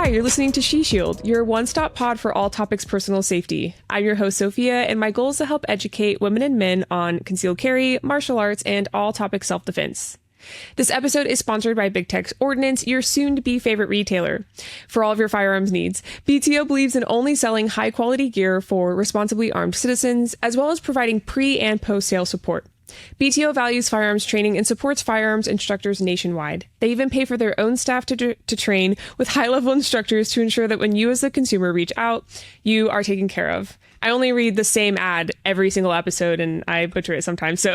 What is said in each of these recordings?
Hi, you're listening to She Shield, your one-stop pod for all topics personal safety. I'm your host, Sofia, and my goal is to help educate women and men on concealed carry, martial arts, and all topics self-defense. This episode is sponsored by Big Tech's Ordnance, your soon-to-be favorite retailer. For all of your firearms needs, BTO believes in only selling high-quality gear for responsibly armed citizens, as well as providing pre- and post-sale support. BTO values firearms training and supports firearms instructors nationwide. They even pay for their own staff to train with high-level instructors to ensure that when you as the consumer reach out, you are taken care of. I only read the same ad every single episode, and I butcher it sometimes. So,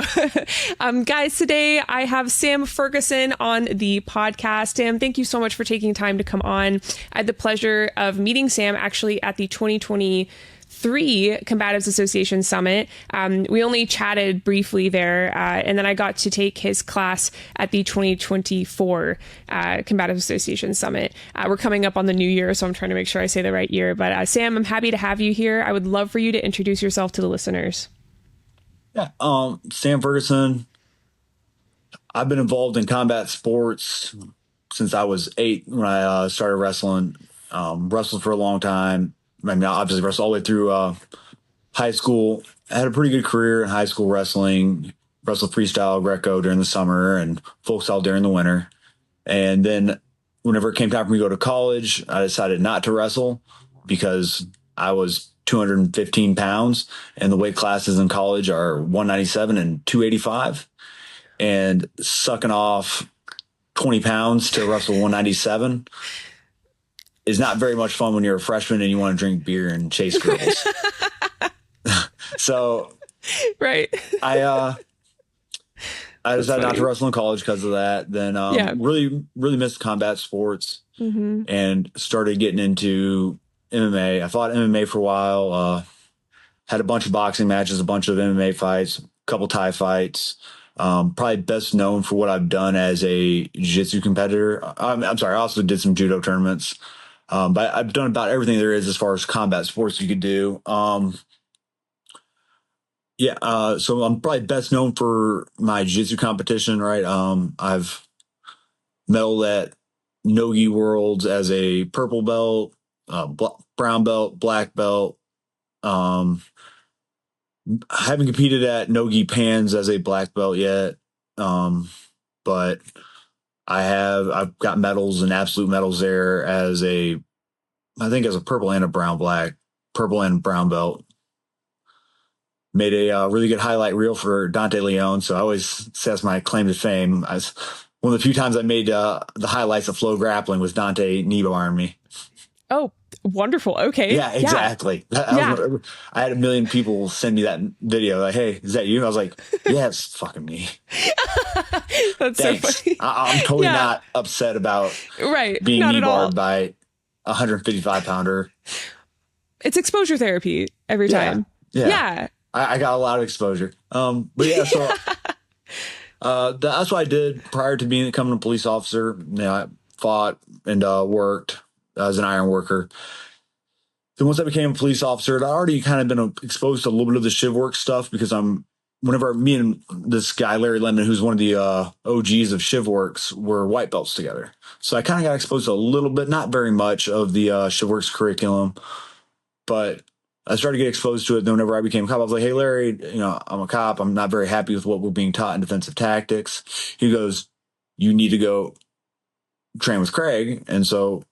guys, today I have Sam Ferguson on the podcast. Sam, thank you so much for taking time to come on. I had the pleasure of meeting Sam actually at the 2023 Combatives Association Summit. We only chatted briefly there, and then I got to take his class at the 2024 Combatives Association Summit. We're coming up on the new year, so I'm trying to make sure I say the right year. But Sam, I'm happy to have you here. I would love for you to introduce yourself to the listeners. Yeah, Sam Ferguson. I've been involved in combat sports since I was 8 when I started wrestling. Wrestled for a long time. I mean, obviously wrestled all the way through high school. I had a pretty good career in high school wrestling, wrestled freestyle, Greco during the summer and folk style during the winter. And then whenever it came time for me to go to college, I decided not to wrestle because I was 215 pounds and the weight classes in college are 197 and 285. And sucking off 20 pounds to wrestle 197 is not very much fun when you're a freshman and you want to drink beer and chase girls. So, right. I decided not to wrestle in college because of that. Then, really missed combat sports and started getting into MMA. I fought MMA for a while. Had a bunch of boxing matches, a bunch of MMA fights, a couple Thai fights. Probably best known for what I've done as a jiu-jitsu competitor. I'm sorry. I also did some judo tournaments. But I've done about everything there is as far as combat sports you could do. So I'm probably best known for my jiu-jitsu competition, right? I've medaled at Nogi Worlds as a purple belt, brown belt, black belt. I haven't competed at Nogi Pans as a black belt yet. But I've got medals and absolute medals there as a purple and a purple and brown belt. Made a really good highlight reel for Dante Leon. So I always say that's my claim to fame. One of the few times I made the highlights of flow grappling was Dante Kneebarring me. Oh, wonderful. Okay. Yeah, exactly. I had a million people send me that video. Like, hey, is that you? I was like, yeah, it's fucking me. That's Thanks. so funny. I'm totally not upset about being knee-barred by a 155-pounder. It's exposure therapy every time. Yeah. I got a lot of exposure. But yeah, so that's what I did prior to becoming a police officer. You know, I fought and worked as an iron worker. Then once I became a police officer, I'd already kind of been exposed to a little bit of the shiv work stuff because me and this guy, Larry Lindeman, who's one of the OGs of shiv works, were white belts together. So I kind of got exposed to a little bit, not very much of the shiv works curriculum, but I started to get exposed to it. Then whenever I became a cop, I was like, hey, Larry, I'm a cop. I'm not very happy with what we're being taught in defensive tactics. He goes, you need to go train with Craig. And so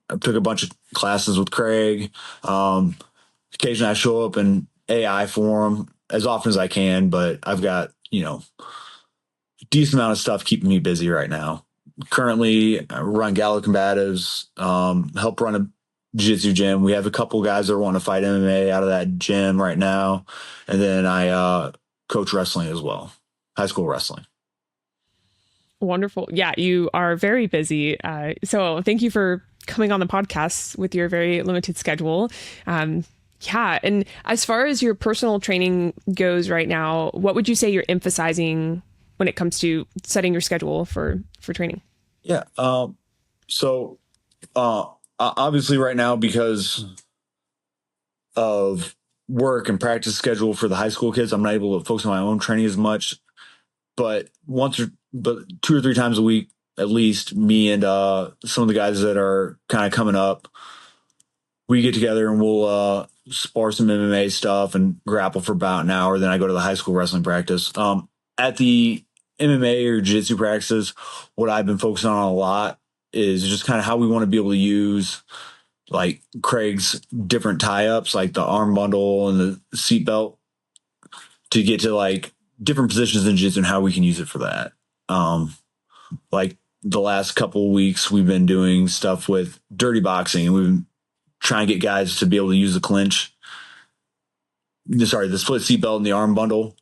I took a bunch of classes with Craig. Occasionally I show up in AI for him as often as I can, but I've got, a decent amount of stuff keeping me busy right now. Currently, I run Galo Combatives, help run a jiu-jitsu gym. We have a couple guys that want to fight MMA out of that gym right now. And then I coach wrestling as well, high school wrestling. Wonderful. Yeah, you are very busy. So thank you for coming on the podcast with your very limited schedule. Yeah. And as far as your personal training goes right now, what would you say you're emphasizing when it comes to setting your schedule for training? Yeah. So obviously right now, because of work and practice schedule for the high school kids, I'm not able to focus on my own training as much, but 2 or 3 times a week, at least me and some of the guys that are kind of coming up, we get together and we'll spar some MMA stuff and grapple for about an hour. Then I go to the high school wrestling practice. At the MMA or jiu-jitsu practices, what I've been focusing on a lot is just kind of how we want to be able to use like Craig's different tie-ups, like the arm bundle and the seatbelt, to get to like different positions in jiu-jitsu and how we can use it for that. Like the last couple of weeks, we've been doing stuff with dirty boxing, and we've been trying to get guys to be able to use the clinch. Sorry, the split seatbelt and the arm bundle,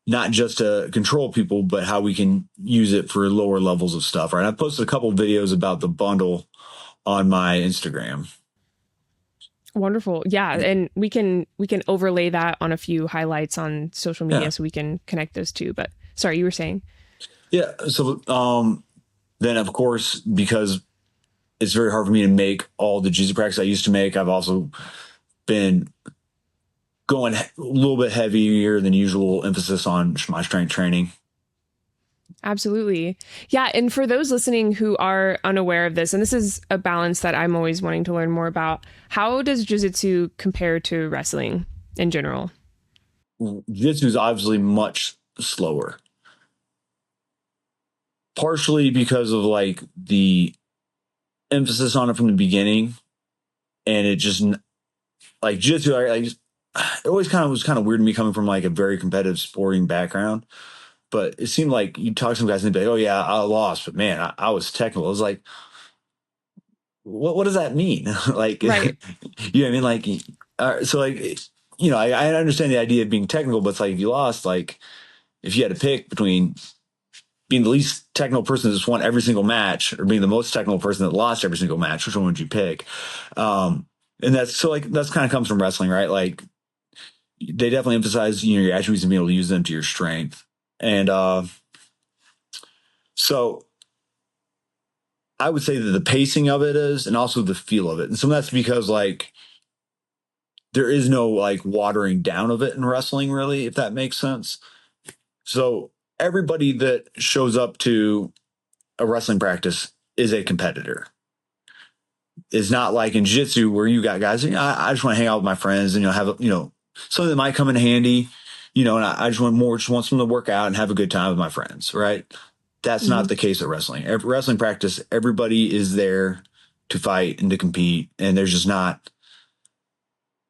not just to control people, but how we can use it for lower levels of stuff. Right. I posted a couple of videos about the bundle on my Instagram. Wonderful. Yeah. And we can overlay that on a few highlights on social media so we can connect those two. But sorry, you were saying? Yeah. So then, of course, because it's very hard for me to make all the jiu-jitsu practice I used to make, I've also been going a little bit heavier than usual emphasis on my strength training. Absolutely. Yeah. And for those listening who are unaware of this, and this is a balance that I'm always wanting to learn more about, how does jiu-jitsu compare to wrestling in general? Jiu-jitsu is obviously much slower, partially because of like the emphasis on it from the beginning. And it just like jiu-jitsu, it always was kind of weird to me coming from like a very competitive sporting background. But it seemed like you talk to some guys and they'd be like, oh, yeah, I lost. But, man, I was technical. I was like, what does that mean? Like, right. You know what I mean? Like, so, like, you know, I understand the idea of being technical, but it's like if you lost, like, if you had to pick between being the least technical person that's won every single match or being the most technical person that lost every single match, which one would you pick? And that's kind of comes from wrestling, right? Like, they definitely emphasize, you know, your attributes and being able to use them to your strength. And so I would say that the pacing of it is, and also the feel of it. And so that's because like there is no like watering down of it in wrestling, really, if that makes sense. So everybody that shows up to a wrestling practice is a competitor. It's not like in jiu-jitsu where you got guys, you know, I just want to hang out with my friends and, you know, have, you know, something that might come in handy. You know, and I just want someone to work out and have a good time with my friends, right? That's not the case at wrestling. Every wrestling practice, everybody is there to fight and to compete, and there's just not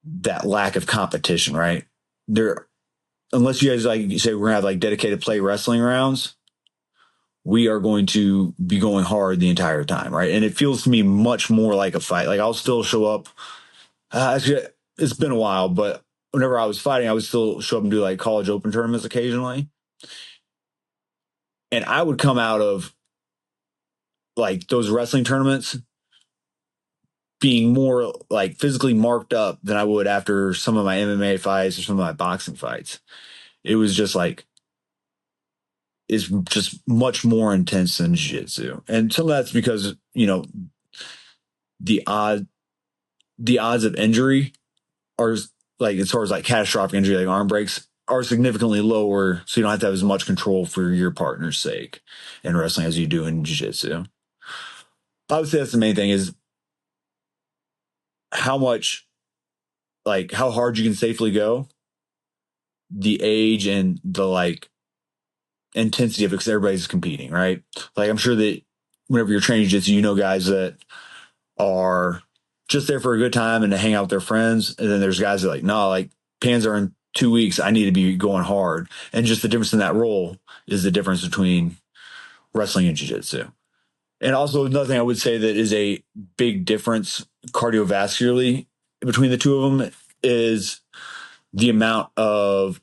that lack of competition, right? Unless you guys like you say we're gonna have like dedicated play wrestling rounds, we are going to be going hard the entire time, right? And it feels to me much more like a fight. Like I'll still show up. It's been a while, but whenever I was fighting, I would still show up and do like college open tournaments occasionally. And I would come out of like those wrestling tournaments being more like physically marked up than I would after some of my MMA fights or some of my boxing fights. It was just like, it's just much more intense than jiu-jitsu. And some of that's because, you know, the odds of injury are like, as far as like catastrophic injury, like arm breaks, are significantly lower. So you don't have to have as much control for your partner's sake in wrestling as you do in jiu-jitsu. I would say that's the main thing is how much, like how hard you can safely go, the age and the like intensity of it, because everybody's competing, right? Like I'm sure that whenever you're training jiu-jitsu, you know guys that are just there for a good time and to hang out with their friends. And then there's guys that are like, no, like pans are in 2 weeks. I need to be going hard. And just the difference in that role is the difference between wrestling and jiu-jitsu. And also another thing I would say that is a big difference cardiovascularly between the two of them is the amount of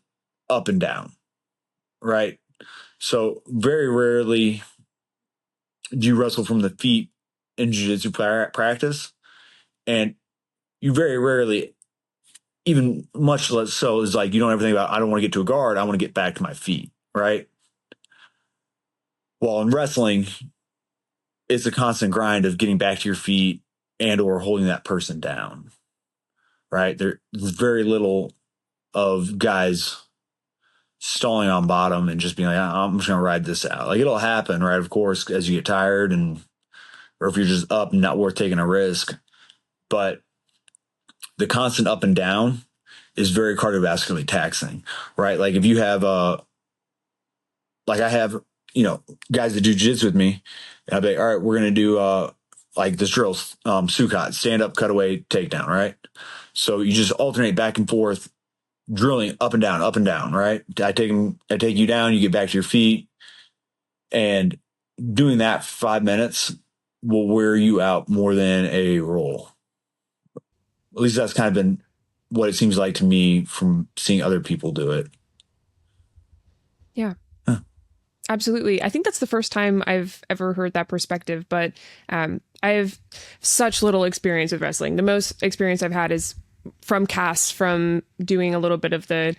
up and down, right? So very rarely do you wrestle from the feet in jiu-jitsu practice. And you very rarely, even much less so, is like you don't ever think about, I don't want to get to a guard. I want to get back to my feet, right? While in wrestling, it's a constant grind of getting back to your feet and or holding that person down, right? There's very little of guys stalling on bottom and just being like, I'm just going to ride this out. Like it'll happen, right? Of course, as you get tired or if you're just up and not worth taking a risk. But the constant up and down is very cardiovascularly taxing, right? Like if you have, like I have, guys that do jiu-jitsu with me, and I'll be like, all right, we're going to do, like this drill, Sukkot, stand up, cutaway, takedown, right? So you just alternate back and forth, drilling up and down, right? I take you down, you get back to your feet, and doing that for 5 minutes will wear you out more than a roll. At least that's kind of been what it seems like to me from seeing other people do it. Yeah. Absolutely. I think that's the first time I've ever heard that perspective, but I have such little experience with wrestling. The most experience I've had is from CAS, from doing a little bit of the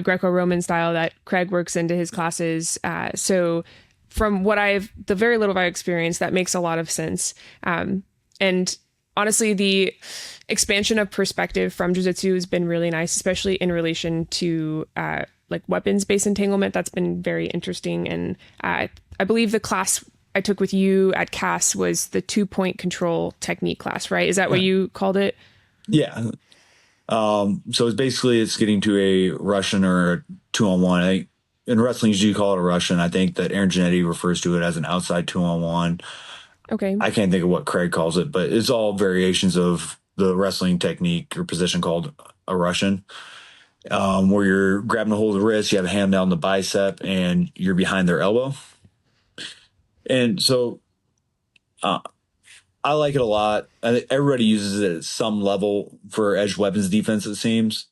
Greco-Roman style that Craig works into his classes. So from the very little I've experienced, that makes a lot of sense. And honestly, the expansion of perspective from jiu-jitsu has been really nice, especially in relation to like weapons-based entanglement. That's been very interesting. And I believe the class I took with you at CAS was the 2-point control technique class, right? Is that what you called it? Yeah. So it's getting to a Russian or a 2-on-1. I think in wrestling, you call it a Russian. I think that Aaron Janetti refers to it as an outside 2-on-1. Okay. I can't think of what Craig calls it, but it's all variations of the wrestling technique or position called a Russian, where you're grabbing a hold of the wrist, you have a hand down the bicep, and you're behind their elbow. And so I like it a lot. I think everybody uses it at some level for edge weapons defense, it seems.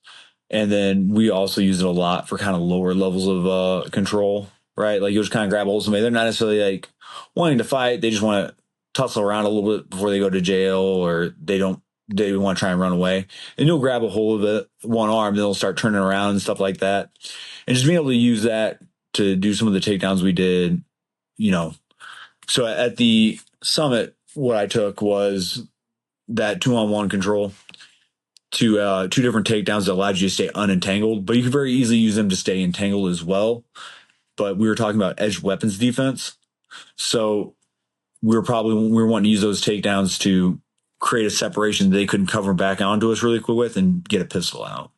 And then we also use it a lot for kind of lower levels of control, right? Like you'll just kind of grab a hold of somebody. They're not necessarily like wanting to fight. They just want to tussle around a little bit before they go to jail, or they want to try and run away. And you'll grab a hold of it, one arm, then they'll start turning around and stuff like that. And just being able to use that to do some of the takedowns we did, So at the summit, what I took was that 2-on-1 control to 2 different takedowns that allowed you to stay unentangled, but you can very easily use them to stay entangled as well. But we were talking about edge weapons defense. So we were wanting to use those takedowns to create a separation they couldn't cover back onto us really quick with and get a pistol out.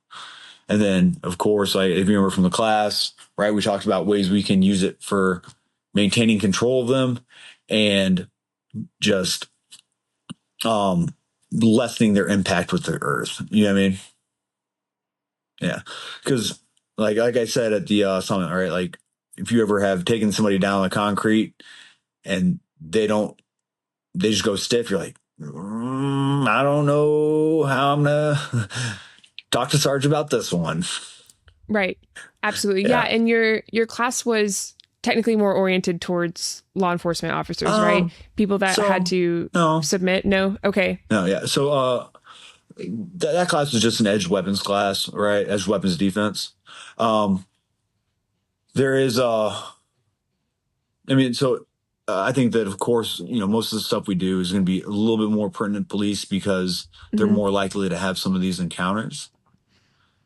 And then, of course, like if you remember from the class, right, we talked about ways we can use it for maintaining control of them and just lessening their impact with the earth. You know what I mean? Yeah. Because like I said at the summit, right, like if you ever have taken somebody down the concrete and they just go stiff, you're like, I don't know how I'm gonna talk to Sarge about this one. Right. Absolutely. Yeah. And your class was technically more oriented towards law enforcement officers, right? People that had to submit. No. Okay. No. Yeah. So that class was just an edge weapons class, right? Edge weapons defense. There is I think that, of course, most of the stuff we do is going to be a little bit more pertinent to police because they're more likely to have some of these encounters.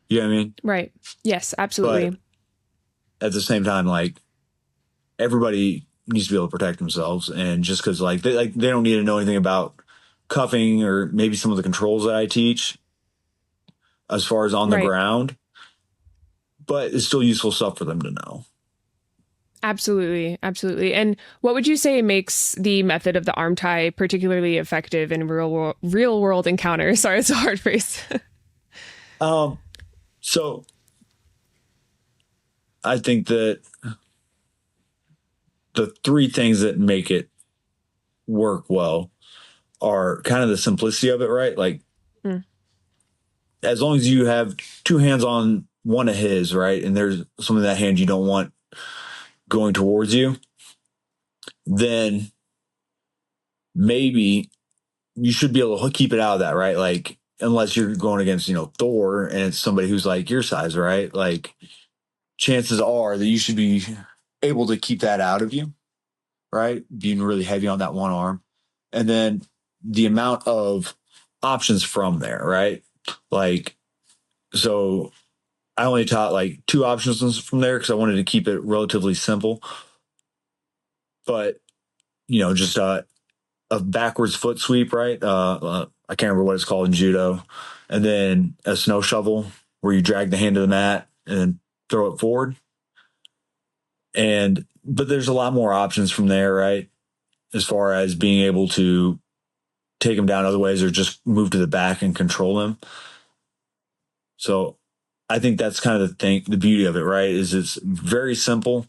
You know what I mean? Right. Yes, absolutely. But at the same time, like, everybody needs to be able to protect themselves. And just because, they don't need to know anything about cuffing or maybe some of the controls that I teach as far as on the ground. But it's still useful stuff for them to know. Absolutely. Absolutely. And what would you say makes the method of the arm tie particularly effective in real world encounters? Sorry, it's a hard phrase. So I think that the 3 things that make it work well are kind of the simplicity of it, right? Like, as long as you have 2 hands on one of his, right, and there's some of that hand you don't want going towards you, then maybe you should be able to keep it out of that, right? Like, unless you're going against, Thor and it's somebody who's like your size, right? Like, chances are that you should be able to keep that out of you, right? Being really heavy on that one arm. And then the amount of options from there, right? Like, so I only taught like 2 options from there because I wanted to keep it relatively simple. But just a backwards foot sweep, right? I can't remember what it's called in judo, and then a snow shovel where you drag the hand to the mat and throw it forward. But there's a lot more options from there, right? As far as being able to take them down other ways or just move to the back and control them. So I think that's kind of the beauty of it, right? Is it's very simple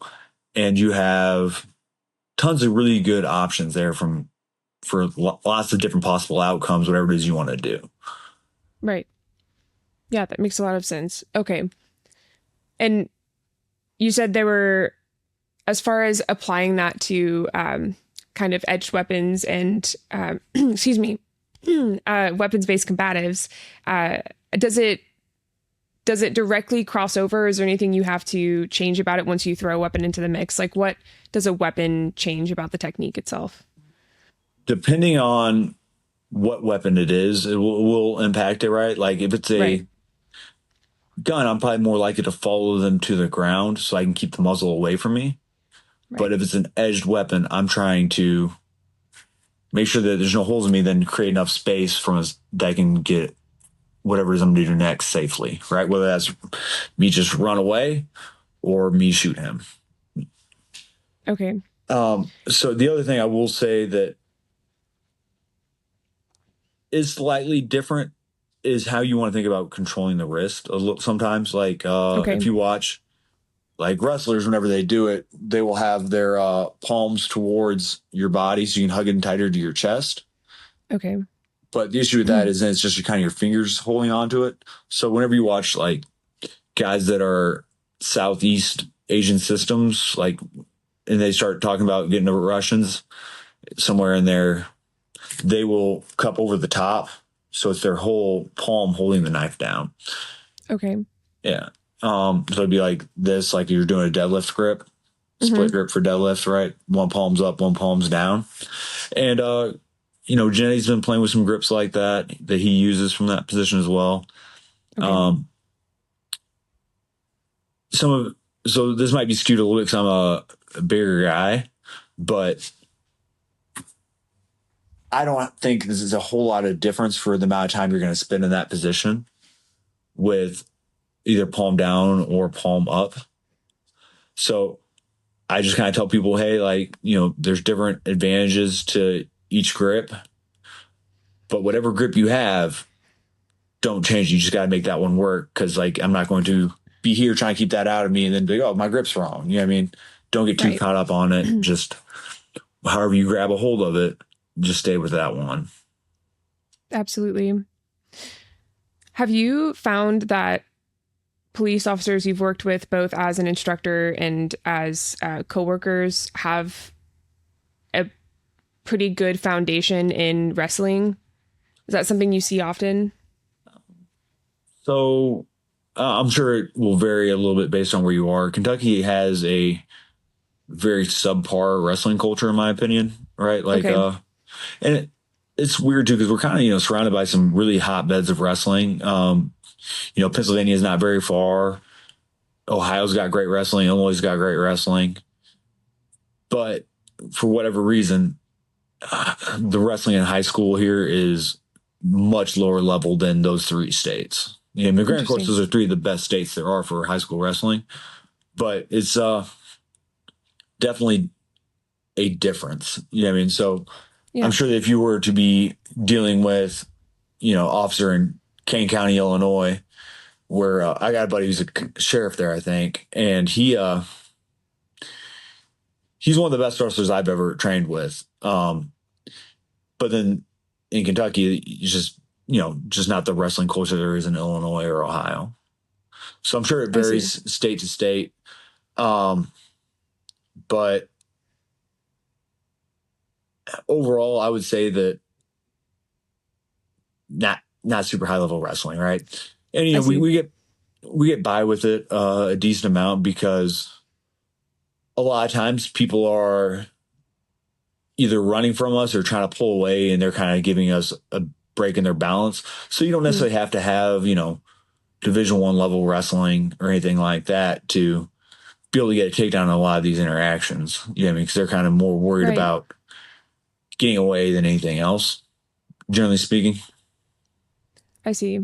and you have tons of really good options there for lots of different possible outcomes, whatever it is you want to do. Right. Yeah, that makes a lot of sense. Okay. And you said there were, as far as applying that to kind of edged weapons and, excuse me, weapons-based combatives, does it directly cross over? Is there anything you have to change about it once you throw a weapon into the mix? Like, what does a weapon change about the technique itself? Depending on what weapon it is, it will impact it, right? Like if it's a gun, I'm probably more likely to follow them to the ground so I can keep the muzzle away from me. Right. But if it's an edged weapon, I'm trying to make sure that there's no holes in me, then create enough space that I can get whatever it is I'm going to do next safely, right? Whether that's me just run away or me shoot him. Okay. So the other thing I will say that is slightly different is how you want to think about controlling the wrist. Sometimes, like if you watch like wrestlers, whenever they do it, they will have their palms towards your body so you can hug it tighter to your chest. Okay. But the issue with that is then it's just kind of your fingers holding onto it. So whenever you watch like guys that are Southeast Asian systems, like, and they start talking about getting the Russians somewhere in there, they will cup over the top. So it's their whole palm holding the knife down. Okay. Yeah. So it'd be like this, like you're doing a deadlift grip, split grip for deadlift, right? One palm's up, one palm's down. And, Janetti's been playing with some grips like that he uses from that position as well. Okay. So this might be skewed a little bit because I'm a bigger guy, but I don't think this is a whole lot of difference for the amount of time you're going to spend in that position with either palm down or palm up. So I just kind of tell people, hey, like, there's different advantages to each grip, but whatever grip you have, don't change. You just got to make that one work. Cause like, I'm not going to be here trying to keep that out of me and then be, oh, my grip's wrong. You know what I mean? Don't get too caught up on it. Just however you grab a hold of it, just stay with that one. Absolutely. Have you found that police officers you've worked with, both as an instructor and as coworkers, have a pretty good foundation in wrestling? Is that something you see often? So I'm sure it will vary a little bit based on where you are. Kentucky has a very subpar wrestling culture, in my opinion, right? Like, and it's weird too, because we're kind of, surrounded by some really hotbeds of wrestling. Pennsylvania is not very far. Ohio's got great wrestling. Illinois' got great wrestling. But for whatever reason, the wrestling in high school here is much lower level than those 3 states. Granted, of course, those are 3 of the best states there are for high school wrestling. But it's definitely a difference. You know what I mean? So I'm sure that if you were to be dealing with, officer in Kane County, Illinois, where I got a buddy who's a sheriff there, I think, and he's one of the best wrestlers I've ever trained with. But then in Kentucky, it's just not the wrestling culture there is in Illinois or Ohio. So I'm sure it varies state to state. But overall, I would say that not super high level wrestling, right? And we get by with it a decent amount because a lot of times people are either running from us or trying to pull away, and they're kind of giving us a break in their balance. So you don't necessarily have to have Division I level wrestling or anything like that to be able to get a takedown in a lot of these interactions. You know what I mean? Because they're kind of more worried Right. about getting away than anything else, generally speaking. I see.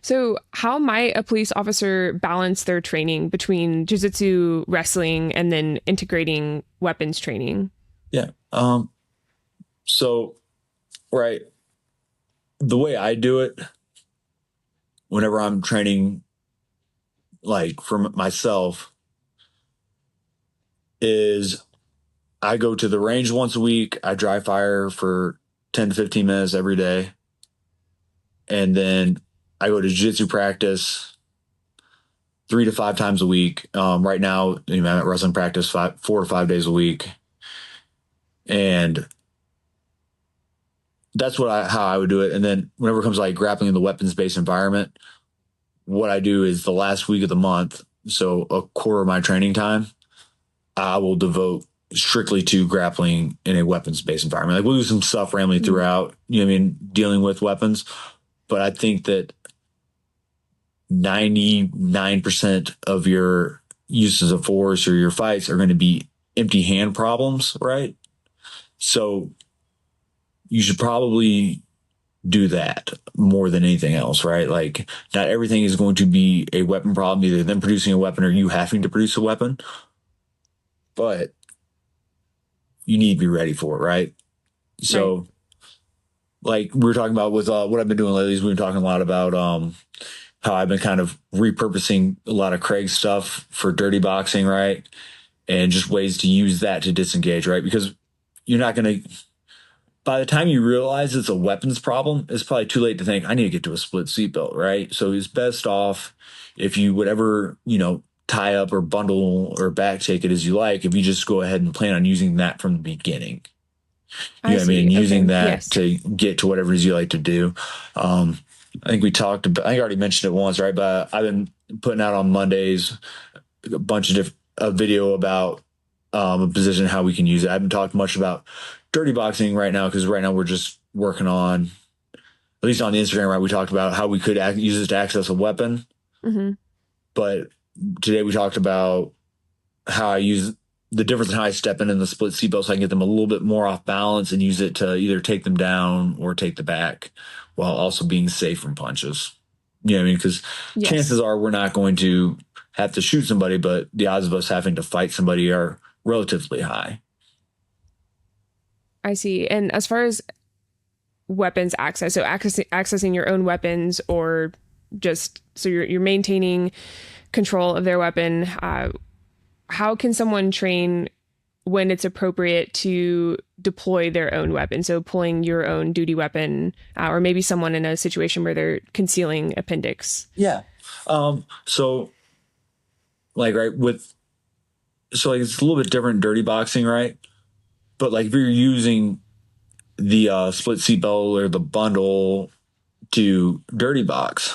So, how might a police officer balance their training between jiu-jitsu, wrestling, and then integrating weapons training? Yeah. So, right. The way I do it, whenever I'm training, like for myself, is I go to the range once a week. I dry fire for 10 to 15 minutes every day. And then I go to jiu-jitsu practice 3 to 5 times a week. Right now, I'm at wrestling practice 4 to 5 days a week. And that's how I would do it. And then whenever it comes to like grappling in the weapons-based environment, what I do is the last week of the month, so a quarter of my training time, I will devote strictly to grappling in a weapons-based environment. Like we'll do some stuff randomly throughout, you know what I mean, dealing with weapons. But I think that 99% of your uses of force or your fights are going to be empty hand problems, right? So you should probably do that more than anything else, right? Like not everything is going to be a weapon problem, either them producing a weapon or you having to produce a weapon, but you need to be ready for it, right? So Right. like we were talking about with what I've been doing lately is we've been talking a lot about how I've been kind of repurposing a lot of Craig's stuff for dirty boxing, right? And just ways to use that to disengage, right? Because you're not going to, by the time you realize it's a weapons problem, it's probably too late to think, I need to get to a split seatbelt, right? So it's best off if you, whatever, tie up or bundle or back take it as you like, if you just go ahead and plan on using that from the beginning. You I know what I mean? see. Using Okay. that Yes. to get to whatever it is you like to do. I think we talked about, I think I already mentioned it once, right? But I've been putting out on Mondays a bunch of a video about a position, how we can use it. I haven't talked much about dirty boxing right now because right now we're just working on, at least on the Instagram, right? We talked about how we could use it to access a weapon. Hmm. But today we talked about how I use the difference in how I step in the split seatbelt so I can get them a little bit more off balance and use it to either take them down or take the back while also being safe from punches. You know what I mean? Because chances Yes. are we're not going to have to shoot somebody, but the odds of us having to fight somebody are relatively high. I see. And as far as weapons access, so accessing your own weapons, or just so you're maintaining control of their weapon, how can someone train when it's appropriate to deploy their own weapon? So pulling your own duty weapon, or maybe someone in a situation where they're concealing appendix. Yeah. So like, right, so like it's a little bit different dirty boxing, right? But like if you're using the split seatbelt or the bundle to dirty box,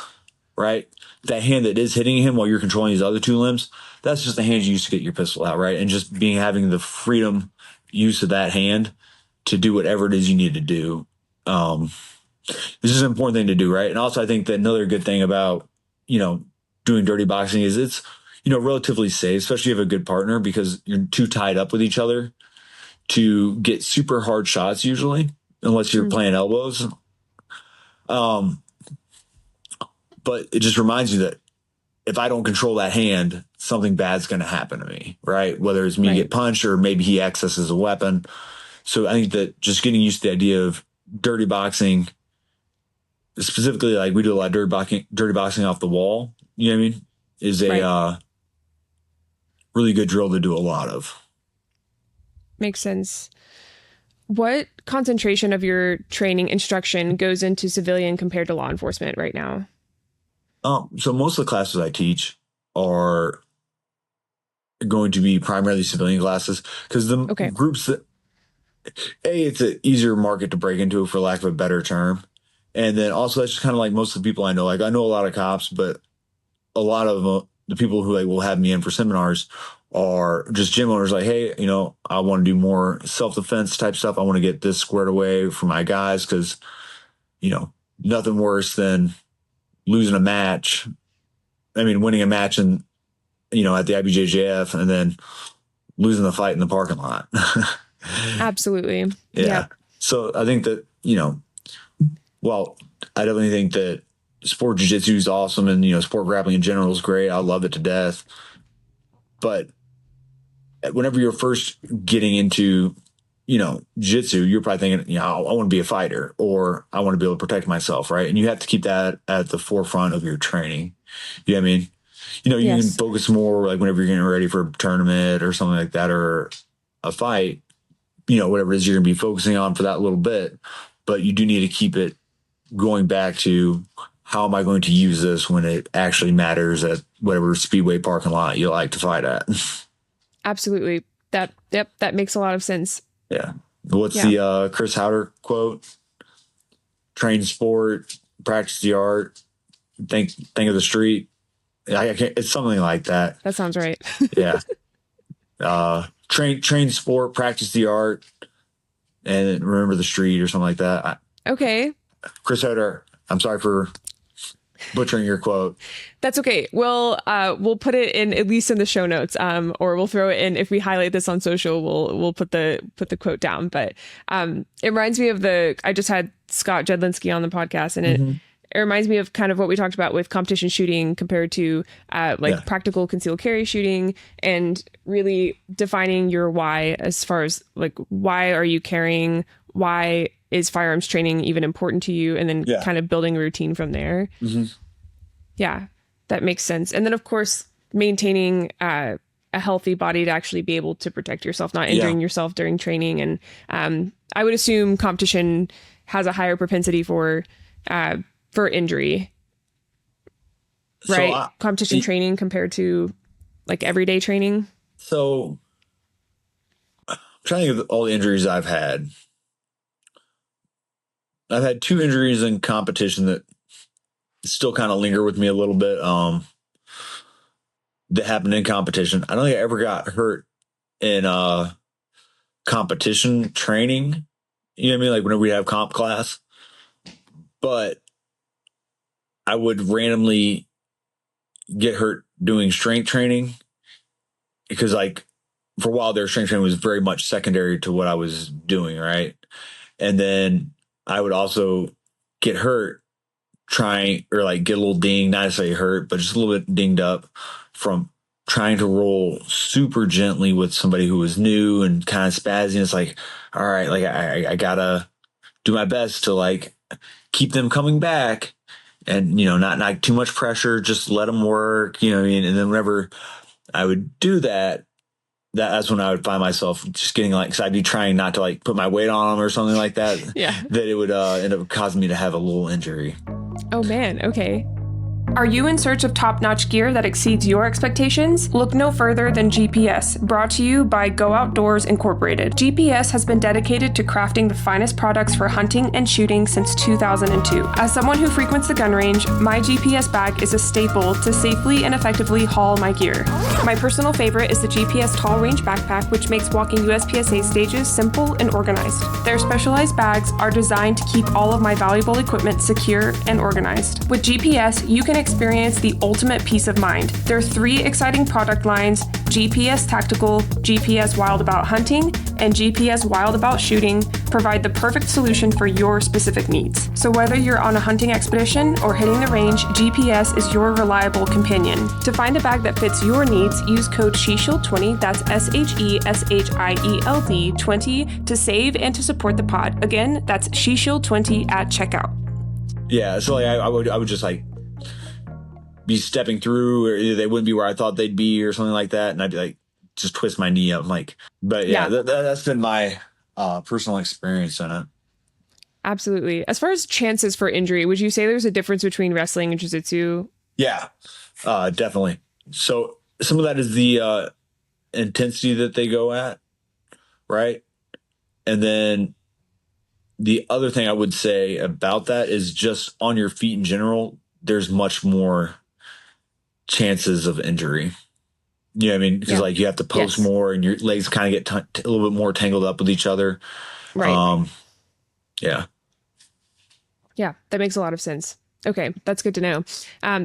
right? That hand that is hitting him while you're controlling his other two limbs, that's just the hand you use to get your pistol out, right? And just having the freedom use of that hand to do whatever it is you need to do. This is an important thing to do, right? And also I think that another good thing about, doing dirty boxing is it's, relatively safe, especially if you have a good partner, because you're too tied up with each other to get super hard shots usually, unless you're Mm, playing elbows. Um, but it just reminds you that if I don't control that hand, something bad's going to happen to me, right? Whether it's me get right. punched or maybe he accesses a weapon. So I think that just getting used to the idea of dirty boxing, specifically, like we do a lot of dirty boxing off the wall, you know what I mean, is a Right. really good drill to do a lot of. Makes sense. What concentration of your training instruction goes into civilian compared to law enforcement right now? So most of the classes I teach are going to be primarily civilian classes because the Okay. groups that it's an easier market to break into, for lack of a better term. And then also that's just kind of like most of the people I know. Like I know a lot of cops, but a lot of the people who like will have me in for seminars are just gym owners. Like, hey, I want to do more self-defense type stuff. I want to get this squared away for my guys because, nothing worse than losing a match I mean, winning a match and, at the IBJJF and then losing the fight in the parking lot. Absolutely. Yeah. Yeah. So I think that, well, I definitely think that sport jiu-jitsu is awesome and, sport grappling in general is great. I love it to death. But whenever you're first getting into, jiu-jitsu, you're probably thinking, I want to be a fighter or I want to be able to protect myself, right? And you have to keep that at the forefront of your training. You know what I mean? You Yes. can focus more like whenever you're getting ready for a tournament or something like that or a fight, whatever it is you're going to be focusing on for that little bit. But you do need to keep it going back to how am I going to use this when it actually matters at whatever speedway parking lot you like to fight at. Absolutely. That makes a lot of sense. Yeah. What's the Chris Howder quote? Train sport, practice the art, think of the street. I can't, it's something like that. That sounds right. Yeah. Train sport, practice the art, and remember the street or something like that. Okay. Chris Howder, I'm sorry for butchering your quote. That's okay. We'll put it in at least in the show notes, or we'll throw it in if we highlight this on social. We'll put the quote down. But it reminds me of I just had Scott Jedlinski on the podcast, and it reminds me of kind of what we talked about with competition shooting compared to practical concealed carry shooting, and really defining your why as far as like why are you carrying, why is firearms training even important to you, and then kind of building a routine from there. Yeah, that makes sense. And then of course maintaining a healthy body to actually be able to protect yourself, not injuring yourself during training. And I would assume competition has a higher propensity for injury, right? So, competition training compared to like everyday training. So I'm trying to think of all the injuries I've had. I've had 2 injuries in competition that still kind of linger with me a little bit. That happened in competition. I don't think I ever got hurt in competition training. You know what I mean? Like whenever we have comp class, but I would randomly get hurt doing strength training because like for a while there, strength training was very much secondary to what I was doing. Right. And then I would also get hurt trying or like get a little dinged, not necessarily hurt, but just a little bit dinged up from trying to roll super gently with somebody who was new and kind of spazzing. It's like, all right, like I gotta do my best to like keep them coming back and, not too much pressure, just let them work, you know what I mean? And then whenever I would do that, that's when I would find myself just getting like, cause I'd be trying not to like put my weight on them or something like that. That it would end up causing me to have a little injury. Oh man. Okay. Are you in search of top-notch gear that exceeds your expectations? Look no further than GPS, brought to you by Go Outdoors Incorporated. GPS has been dedicated to crafting the finest products for hunting and shooting since 2002. As someone who frequents the gun range, my GPS bag is a staple to safely and effectively haul my gear. My personal favorite is the GPS Tall Range Backpack, which makes walking USPSA stages simple and organized. Their specialized bags are designed to keep all of my valuable equipment secure and organized. With GPS, you can experience the ultimate peace of mind. There are 3 exciting product lines: GPS Tactical, GPS Wild About Hunting, and GPS Wild About Shooting provide the perfect solution for your specific needs. So whether you're on a hunting expedition or hitting the range, GPS is your reliable companion. To find a bag that fits your needs, use code SHESHIELD20, that's SHESHIELD 20 to save and to support the pod. Again, that's SHESHIELD20 at checkout. Yeah, so like I would just like be stepping through, or they wouldn't be where I thought they'd be, or something like that, and I'd be like, just twist my knee up, like. But that's been my personal experience in it. Absolutely. As far as chances for injury, would you say there's a difference between wrestling and jiu-jitsu? Yeah, definitely. So some of that is the intensity that they go at, right? And then the other thing I would say about that is just on your feet in general, there's much more chances of injury. You know what I mean? Because like you have to post more and your legs kind of get a little bit more tangled up with each other. Right. Yeah. Yeah, that makes a lot of sense. Okay, that's good to know.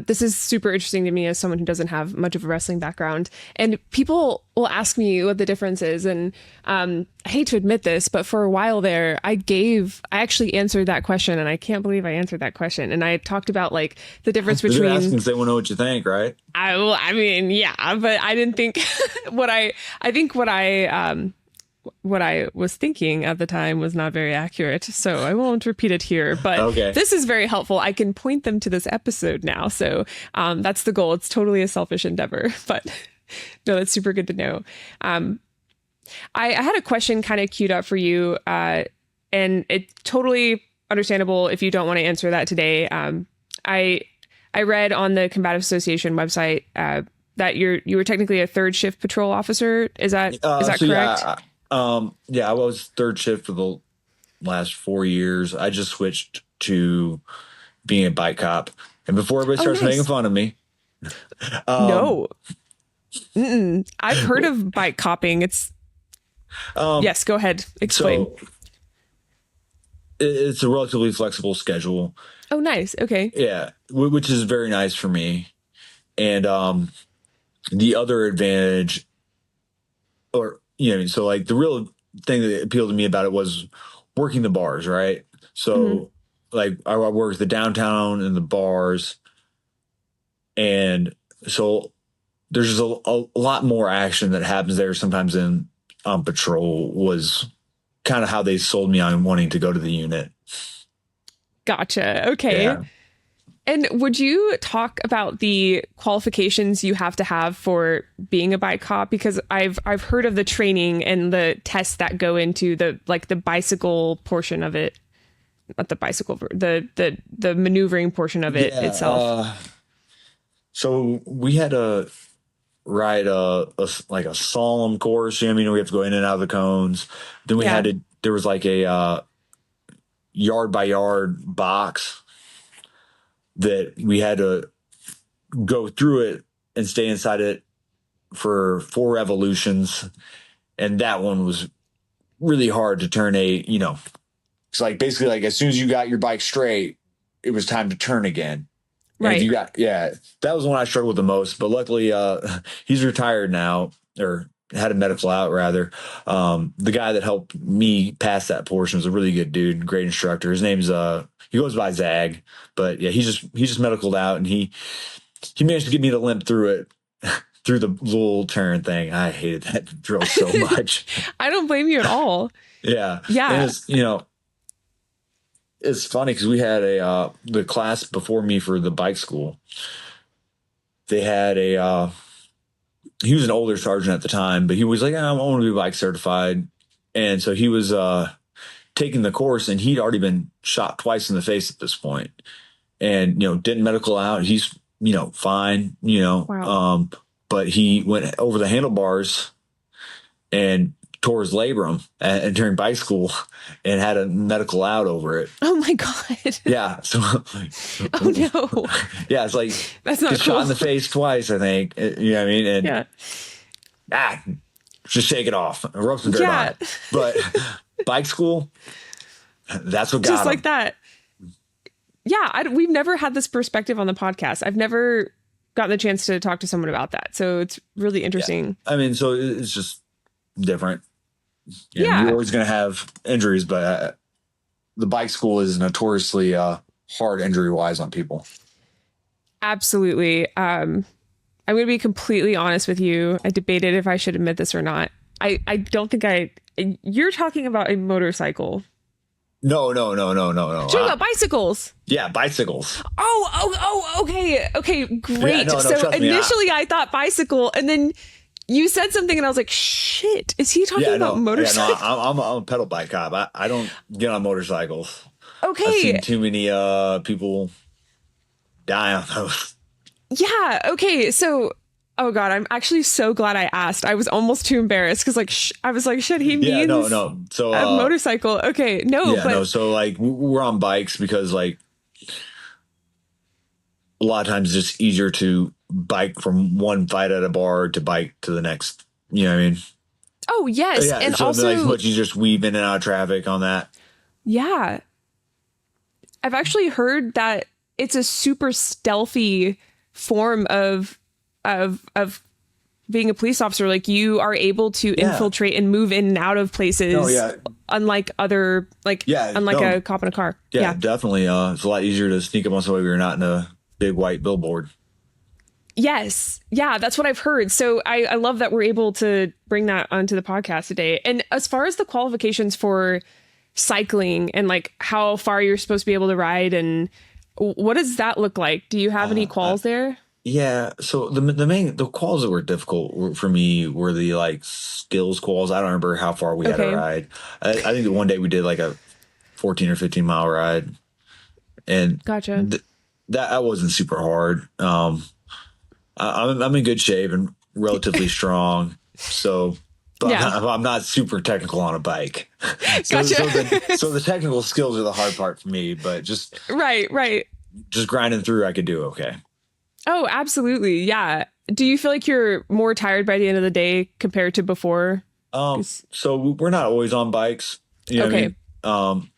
This is super interesting to me as someone who doesn't have much of a wrestling background. And people will ask me what the difference is. And I hate to admit this, but for a while there, I actually answered that question. And I can't believe I answered that question. And I talked about like the difference They're between. asking because they want to know what you think, right? I mean, yeah, but I didn't think what I was thinking at the time was not very accurate, so I won't repeat it here. But Okay. This is very helpful. I can point them to this episode now. So that's the goal. It's totally a selfish endeavor, but no, that's super good to know. I had a question kind of queued up for you, and it's totally understandable if you don't want to answer that today. I read on the Combative Association website that you were technically a third shift patrol officer. Is that correct? Yeah, I was third shift for the last 4 years. I just switched to being a bike cop. And before everybody starts making fun of me. No. I've heard of bike copping. It's yes, go ahead. Explain. So it's a relatively flexible schedule. Oh, nice. Okay. Yeah, which is very nice for me. And the other advantage, or so like the real thing that appealed to me about it was working the bars, right? So like I worked the downtown and the bars, and so there's just a lot more action that happens there sometimes in on patrol. Was kind of how they sold me on wanting to go to the unit. Gotcha. Okay. Yeah. And would you talk about the qualifications you have to have for being a bike cop? Because I've heard of the training and the tests that go into the bicycle portion of it, not the bicycle, the maneuvering portion of it itself. So we had to ride a solemn course. We have to go in and out of the cones. Then there was like a yard by yard box that we had to go through it and stay inside it for 4 revolutions. And that one was really hard to turn it's like basically like as soon as you got your bike straight, it was time to turn again. Right. That was the one I struggled with the most, but luckily he's retired now, or had a medical out rather. The guy that helped me pass that portion was a really good dude, great instructor. His name's he goes by Zag, but yeah, he just medicaled out, and he managed to get me to limp through it through the little turn thing. I hated that drill so much. I don't blame you at all. Yeah. Yeah. And it's funny because we had the class before me for the bike school. They had he was an older sergeant at the time, but he was like, I want to be bike certified. And so he was taking the course, and he'd already been shot twice in the face at this point, and, didn't medical out. He's, fine, Wow. But he went over the handlebars and tore his labrum and during bike school, and had a medical out over it. Oh my God. Yeah. So, oh no. Yeah. It's like, that's not cool. Shot in the face twice, I think. You know what I mean? And just shake it off. Rub some dirt on it. But bike school, that's what got just him. like that. Yeah. We've never had this perspective on the podcast. I've never gotten the chance to talk to someone about that. So it's really interesting. Yeah. I mean, so it's just different. You're always going to have injuries, but the bike school is notoriously hard injury wise on people. Absolutely. I'm going to be completely honest with you. I debated if I should admit this or not. I don't think you're talking about a motorcycle. No. Talking about bicycles. Yeah, bicycles. Oh, okay, great. Yeah, so initially I thought bicycle, and then you said something and I was like, shit, is he talking about motorcycles? Yeah, I'm a pedal bike cop. I don't get on motorcycles. Okay. I've seen too many people die on those. Yeah, okay. So, oh God, I'm actually so glad I asked. I was almost too embarrassed because I was like, shit, he means no. So a motorcycle. Okay, no. So like we're on bikes because like a lot of times it's just easier to bike from one fight at a bar to bike to the next. You know what I mean? Oh, yes. Yeah, and so also like much you just weave in and out of traffic on that. Yeah. I've actually heard that it's a super stealthy form of being a police officer. Like, you are able to infiltrate and move in and out of places. Oh, yeah. Unlike other, like, unlike a cop in a car. Yeah, definitely. It's a lot easier to sneak up on somebody when you're not in a big white billboard. Yes. Yeah, that's what I've heard. So I love that we're able to bring that onto the podcast today. And as far as the qualifications for cycling and like how far you're supposed to be able to ride, and what does that look like? Do you have any quals there? Yeah. So the quals that were difficult for me were the like skills quals. I don't remember how far we had to ride. I think that one day we did like a 14 or 15 mile ride, and gotcha. That wasn't super hard. I'm in good shape and relatively strong. So, but I'm not super technical on a bike. So the technical skills are the hard part for me, but just right. Just grinding through, I could do okay. Oh, absolutely. Yeah. Do you feel like you're more tired by the end of the day compared to before? So we're not always on bikes. You know what I mean?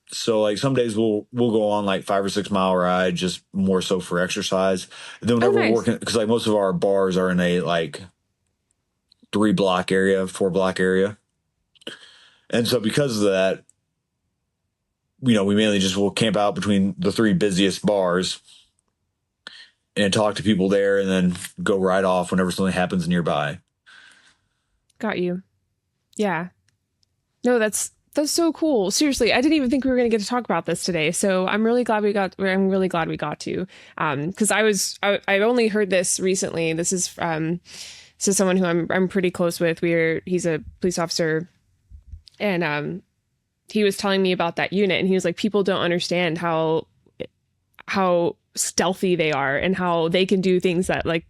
So like some days we'll go on like 5 or 6 mile ride, just more so for exercise. And then whenever we're working, because like most of our bars are in a like 4 block area. And so because of that, we mainly just will camp out between the 3 busiest bars and talk to people there, and then go right off whenever something happens nearby. Got you. Yeah. No, that's so cool. Seriously, I didn't even think we were going to get to talk about this today. So I'm really glad we got to, because I've only heard this recently. This is someone who I'm pretty close with. He's a police officer, and he was telling me about that unit, and he was like, people don't understand how stealthy they are and how they can do things that like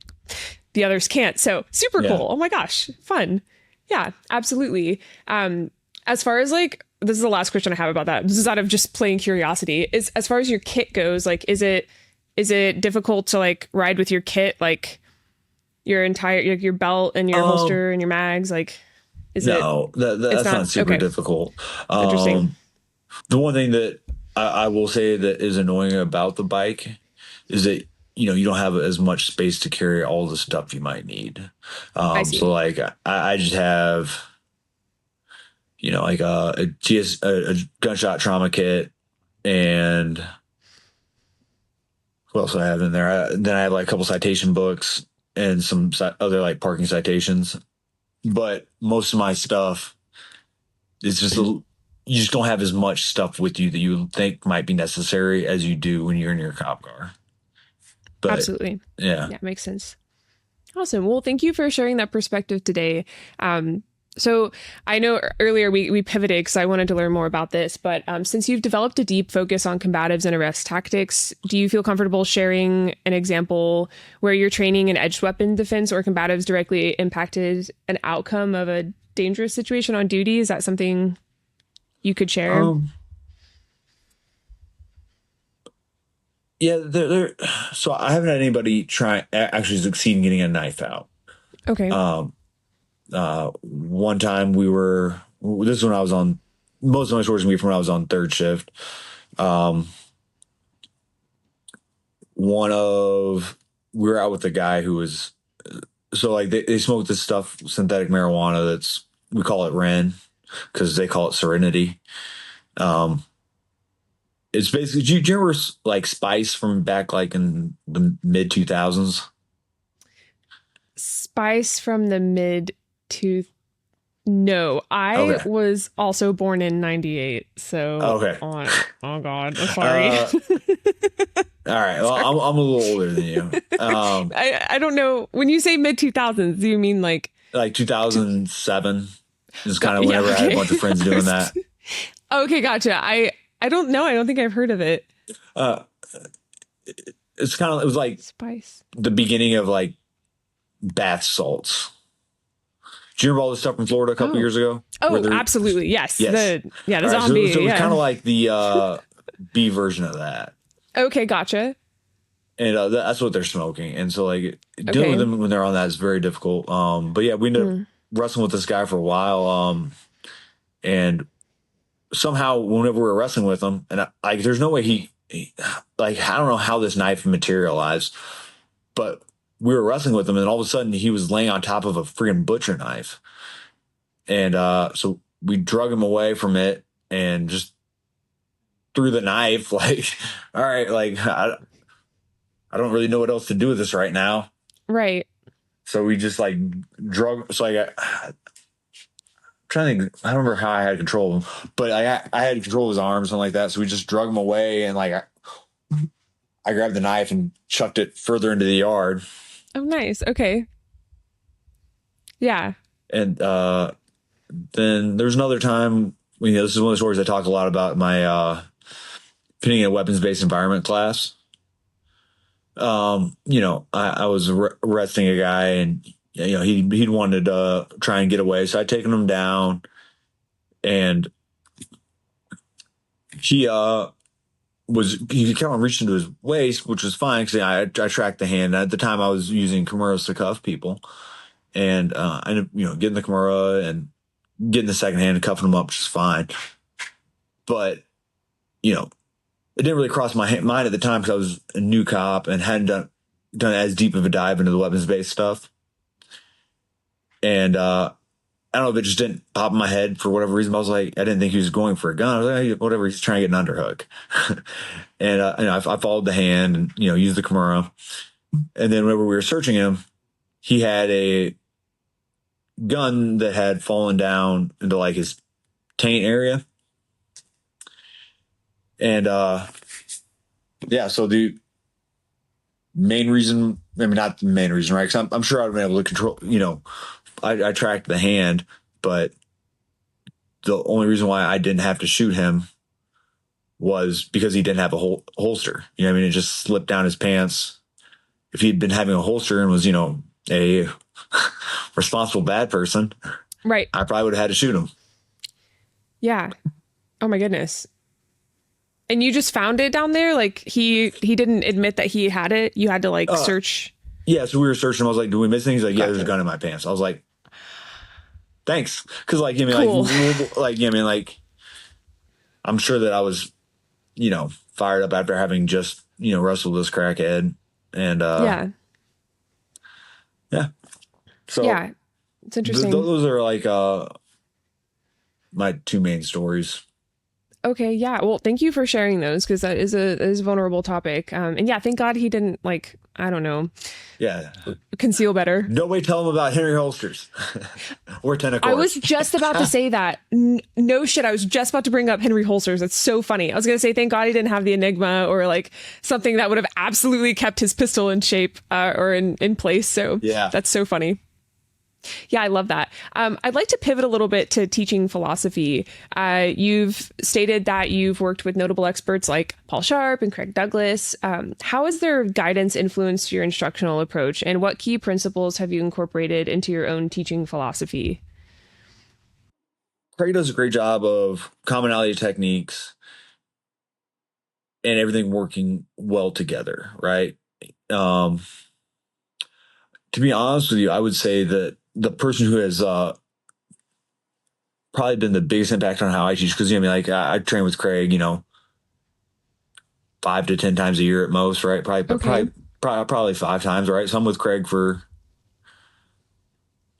the others can't. So super cool. Oh my gosh. Fun. Yeah, absolutely. As far as like, this is the last question I have about that. This is out of just plain curiosity. Is as far as your kit goes, like, is it difficult to like ride with your kit, like your entire, your belt and your holster and your mags? Like, that's not super difficult. Interesting. The one thing that I will say that is annoying about the bike is that, you don't have as much space to carry all the stuff you might need. So like I just have, like a gunshot trauma kit, and what else do I have in there? Then I have like a couple citation books and some other like parking citations. But most of my stuff is just you just don't have as much stuff with you that you think might be necessary as you do when you're in your cop car. But, absolutely. Yeah, makes sense. Awesome. Well, thank you for sharing that perspective today. So I know earlier we pivoted because I wanted to learn more about this, but since you've developed a deep focus on combatives and arrest tactics, do you feel comfortable sharing an example where your training in edged weapon defense or combatives directly impacted an outcome of a dangerous situation on duty? Is that something you could share? Yeah, so I haven't had anybody actually succeed in getting a knife out. Okay. One time this is when I was on, most of my stories from when I was on third shift. We were out with a guy who was, so like they smoked this stuff, synthetic marijuana we call it Ren because they call it Serenity. It's basically, do you remember like Spice from back like in the mid 2000s? Spice from the No, I was also born in 98. So, oh God, I'm sorry. All right. Well, I'm a little older than you. I don't know. When you say mid 2000s, do you mean like 2007 is kind of whenever I had a bunch of friends doing that. Okay. Gotcha. I don't know. I don't think I've heard of it. It was like Spice. The beginning of like bath salts. Do you remember all this stuff from Florida a couple years ago? Oh, absolutely. Yes. The right, zombie. So it was kind of like the B version of that. Okay, gotcha. And that's what they're smoking. And so like dealing with them when they're on that is very difficult. But yeah, we ended up wrestling with this guy for a while. And somehow whenever we were wrestling with him, and there's no way like, I don't know how this knife materialized, but we were wrestling with him, and all of a sudden he was laying on top of a freaking butcher knife. And so we drug him away from it and just threw the knife. Like, all right, like, I don't really know what else to do with this right now. Right. So we just like drug. So I'm trying to think. I don't remember how I had control of him, but I had control of his arms, something like that. So we just drug him away, and like I grabbed the knife and chucked it further into the yard. Oh, nice. Okay. Yeah. And then there's another time. This is one of the stories I talk a lot about in my pinning a weapons-based environment class. I was arresting a guy, and he'd wanted to try and get away, so I'd taken him down, and he kept on reaching into his waist, which was fine because I tracked the hand. At the time, I was using Kimuras to cuff people, and I ended up, getting the Kimura and getting the second hand and cuffing him up, which is fine. But it didn't really cross my mind at the time because I was a new cop and hadn't done as deep of a dive into the weapons-based stuff. And I don't know if it just didn't pop in my head for whatever reason. I was like, I didn't think he was going for a gun. I was like, hey, whatever, he's trying to get an underhook. And I followed the hand and used the Kimura. And then whenever we were searching him, he had a gun that had fallen down into like his taint area. And so the main reason, not the main reason, right? Because I'm sure I'd been able to control, I tracked the hand, but the only reason why I didn't have to shoot him was because he didn't have a holster. It just slipped down his pants. If he'd been having a holster and was, a responsible bad person, right, I probably would have had to shoot him. Yeah. Oh my goodness. And you just found it down there? Like he didn't admit that he had it? You had to search? Yeah, so we were searching. I was like, do we miss anything? He's like, yeah, there's a gun in my pants. I was like, thanks. Because cool. I'm sure that I was, fired up after having just, wrestled this crackhead. And yeah. So yeah, it's interesting. Those are like my two main stories. Okay, yeah. Well, thank you for sharing those because that is a vulnerable topic. And yeah, thank God he didn't I don't know. Yeah. Conceal better. Nobody tell him about Henry holsters or tentacles. I was just about to say that. No shit. I was just about to bring up Henry holsters. That's so funny. I was going to say, thank God he didn't have the Enigma or something that would have absolutely kept his pistol in shape or in place. So yeah, that's so funny. Yeah, I love that. I'd like to pivot a little bit to teaching philosophy. You've stated that you've worked with notable experts like Paul Sharpe and Craig Douglas. How has their guidance influenced your instructional approach, and what key principles have you incorporated into your own teaching philosophy? Craig does a great job of commonality techniques and everything working well together, right? To be honest with you, I would say that the person who has probably been the biggest impact on how I teach, because I train with Craig, 5 to 10 times a year at most, right? Probably 5 times, right? So I'm with Craig for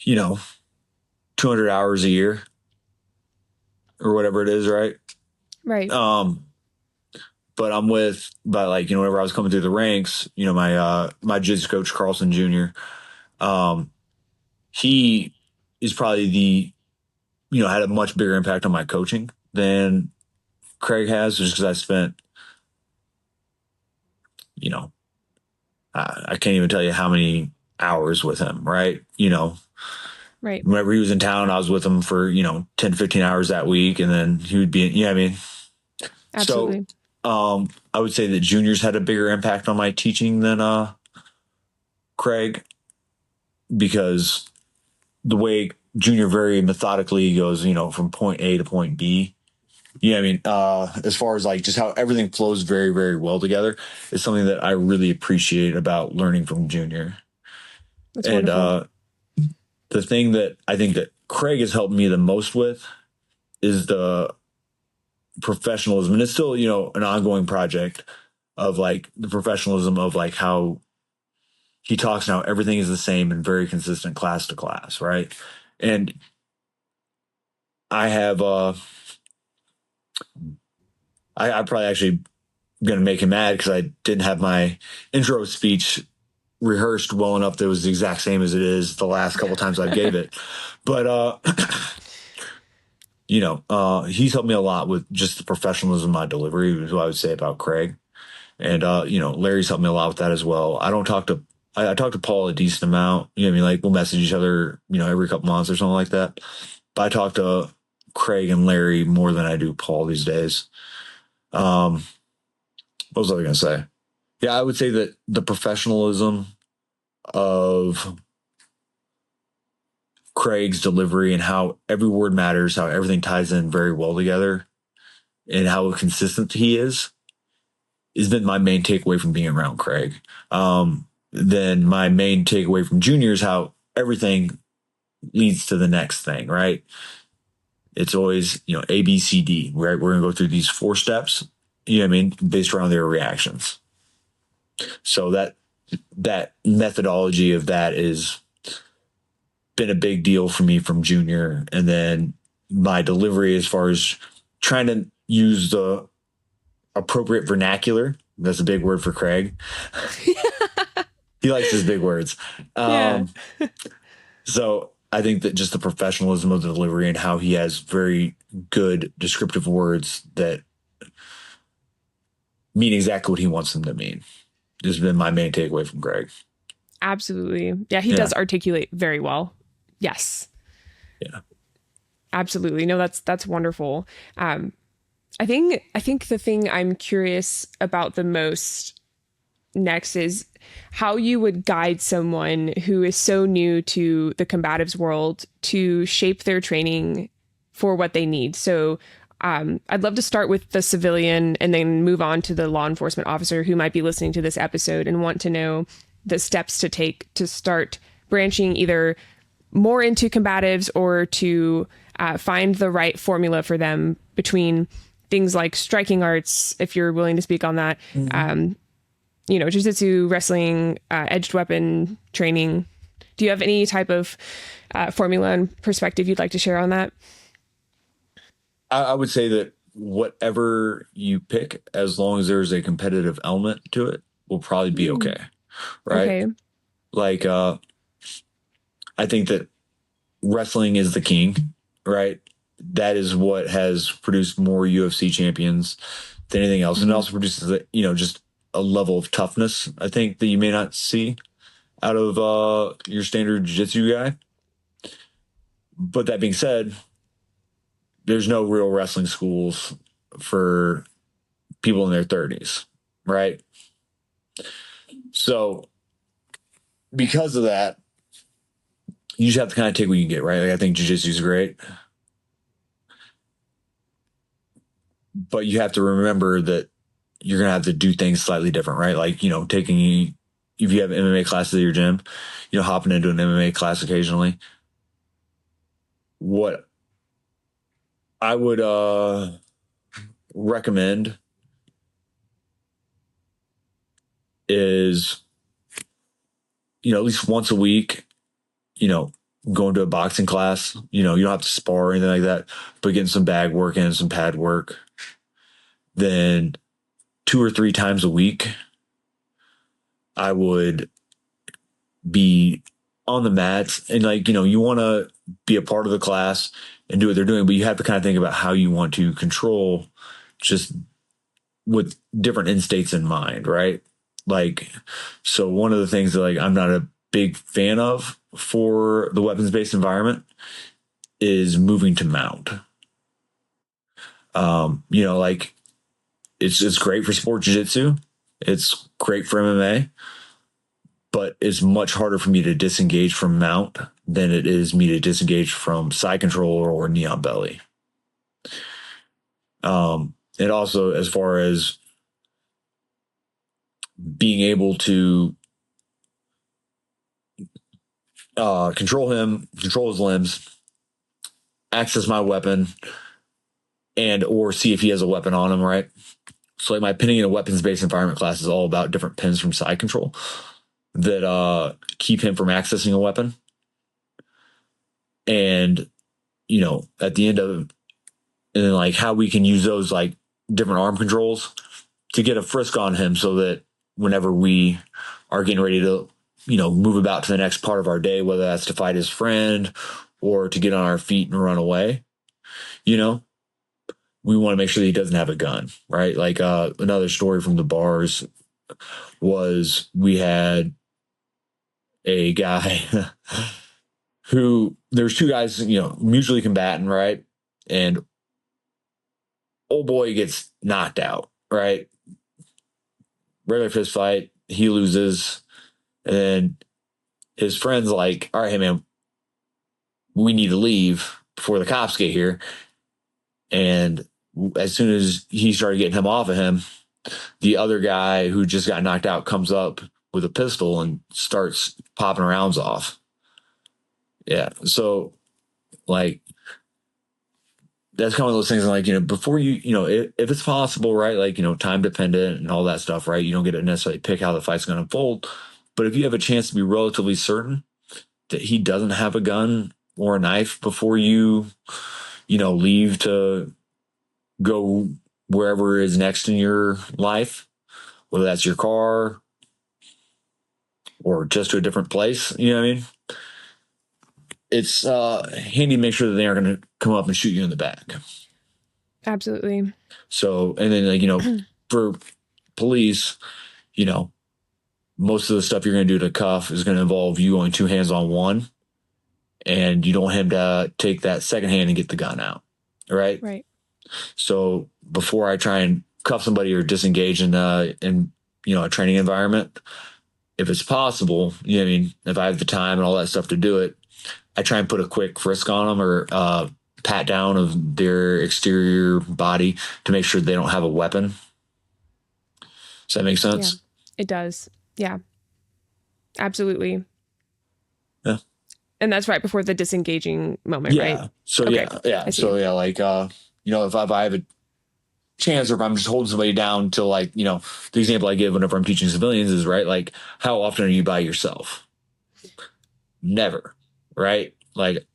200 hours a year or whatever it is, right? Right. But whenever I was coming through the ranks, my jiu-jitsu coach Carlson Jr. He is probably had a much bigger impact on my coaching than Craig has, just because I spent, I can't even tell you how many hours with him, right? Right. Whenever he was in town, I was with him for, 10 to 15 hours that week. And then he would be, Absolutely. So I would say that juniors had a bigger impact on my teaching than Craig, because the way junior very methodically goes, from point A to point B. As far as just how everything flows very, very well together is something that I really appreciate about learning from junior. That's wonderful. The thing that I think that Craig has helped me the most with is the professionalism, and it's still, you know, an ongoing project of like the professionalism of like how he talks now, everything is the same and very consistent class to class, right? And I have I probably actually gonna make him mad because I didn't have my intro speech rehearsed well enough that it was the exact same as it is the last couple times I gave it. But you know, he's helped me a lot with just the professionalism of my delivery, is what I would say about Craig. And you know, Larry's helped me a lot with that as well. I talk to Paul a decent amount. You know what I mean? Like we'll message each other, you know, every couple months or something like that. But I talk to Craig and Larry more than I do Paul these days. What was I gonna say? Yeah, I would say that the professionalism of Craig's delivery and how every word matters, how everything ties in very well together, and how consistent he is, has been my main takeaway from being around Craig. Then my main takeaway from Junior is how everything leads to the next thing, right? It's always, you know, A, B, C, D, right? We're going to go through these 4 steps, you know what I mean, based around their reactions. So that methodology of that is been a big deal for me from Junior. And then my delivery, as far as trying to use the appropriate vernacular, that's a big word for Craig. He likes his big words. Yeah. So I think that just the professionalism of the delivery and how he has very good descriptive words that mean exactly what he wants them to mean has been my main takeaway from Greg. Absolutely. Yeah, he does articulate very well. Yes. Yeah. Absolutely. No, that's wonderful. I think the thing I'm curious about the most next is how you would guide someone who is so new to the combatives world to shape their training for what they need. So I'd love to start with the civilian and then move on to the law enforcement officer who might be listening to this episode and want to know the steps to take to start branching either more into combatives or to find the right formula for them between things like striking arts, if you're willing to speak on that, you know, jiu-jitsu, wrestling, edged weapon training. Do you have any type of formula and perspective you'd like to share on that? I would say that whatever you pick, as long as there's a competitive element to it, will probably be okay. Right. Okay. Like, I think that wrestling is the king, right? That is what has produced more UFC champions than anything else. And it also produces, you know, just a level of toughness, I think, that you may not see out of your standard jiu-jitsu guy. But that being said, there's no real wrestling schools for people in their 30s, right? So because of that, you just have to kind of take what you get, right? Like, I think jiu-jitsu is great. But you have to remember that you're going to have to do things slightly different, right? Like, you know, if you have MMA classes at your gym, you know, hopping into an MMA class occasionally. What I would recommend is, you know, at least once a week, you know, going to a boxing class. You know, you don't have to spar or anything like that, but getting some bag work in, some pad work. Then 2 or 3 times a week, I would be on the mats, and like, you know, you want to be a part of the class and do what they're doing, but you have to kind of think about how you want to control just with different end states in mind, right? Like, so one of the things that like I'm not a big fan of for the weapons-based environment is moving to mount. You know, like it's great for sport jiu-jitsu. It's great for MMA, but it's much harder for me to disengage from mount than it is me to disengage from side control or knee on belly. And also, as far as being able to control him, control his limbs, access my weapon, or see if he has a weapon on him, right? So like my pinning in a weapons-based environment class is all about different pins from side control that keep him from accessing a weapon. And, at the end of, and then like how we can use those like different arm controls to get a frisk on him so that whenever we are getting ready to, move about to the next part of our day, whether that's to fight his friend or to get on our feet and run away, we want to make sure that he doesn't have a gun, right? Like another story from the bars was we had a guy who there's two guys, mutually combatant, right? And old boy gets knocked out, right? Regular fist fight, he loses, and then his friend's like, all right, hey man, we need to leave before the cops get here. And as soon as he started getting him off of him, the other guy who just got knocked out comes up with a pistol and starts popping rounds off. Yeah. So like, that's kind of one of those things like, before if it's possible, right? Like, time dependent and all that stuff, right? You don't get to necessarily pick how the fight's going to unfold. But if you have a chance to be relatively certain that he doesn't have a gun or a knife before you, leave to go wherever is next in your life, whether that's your car or just to a different place, you know what I mean? It's handy to make sure that they aren't going to come up and shoot you in the back. Absolutely. So, and then for police, most of the stuff you're going to do to cuff is going to involve you going two hands on one, and you don't want him to take that second hand and get the gun out. Right. Right. So before I try and cuff somebody or disengage in a training environment, if it's possible, if I have the time and all that stuff to do it, I try and put a quick frisk on them or pat down of their exterior body to make sure they don't have a weapon. Does that make sense? Yeah, it does. Yeah, absolutely. Yeah. And that's right before the disengaging moment, right? So, okay. Yeah. So, yeah, like, if I have a chance or if I'm just holding somebody down to like, the example I give whenever I'm teaching civilians is, right, like, how often are you by yourself? Never, right? Like,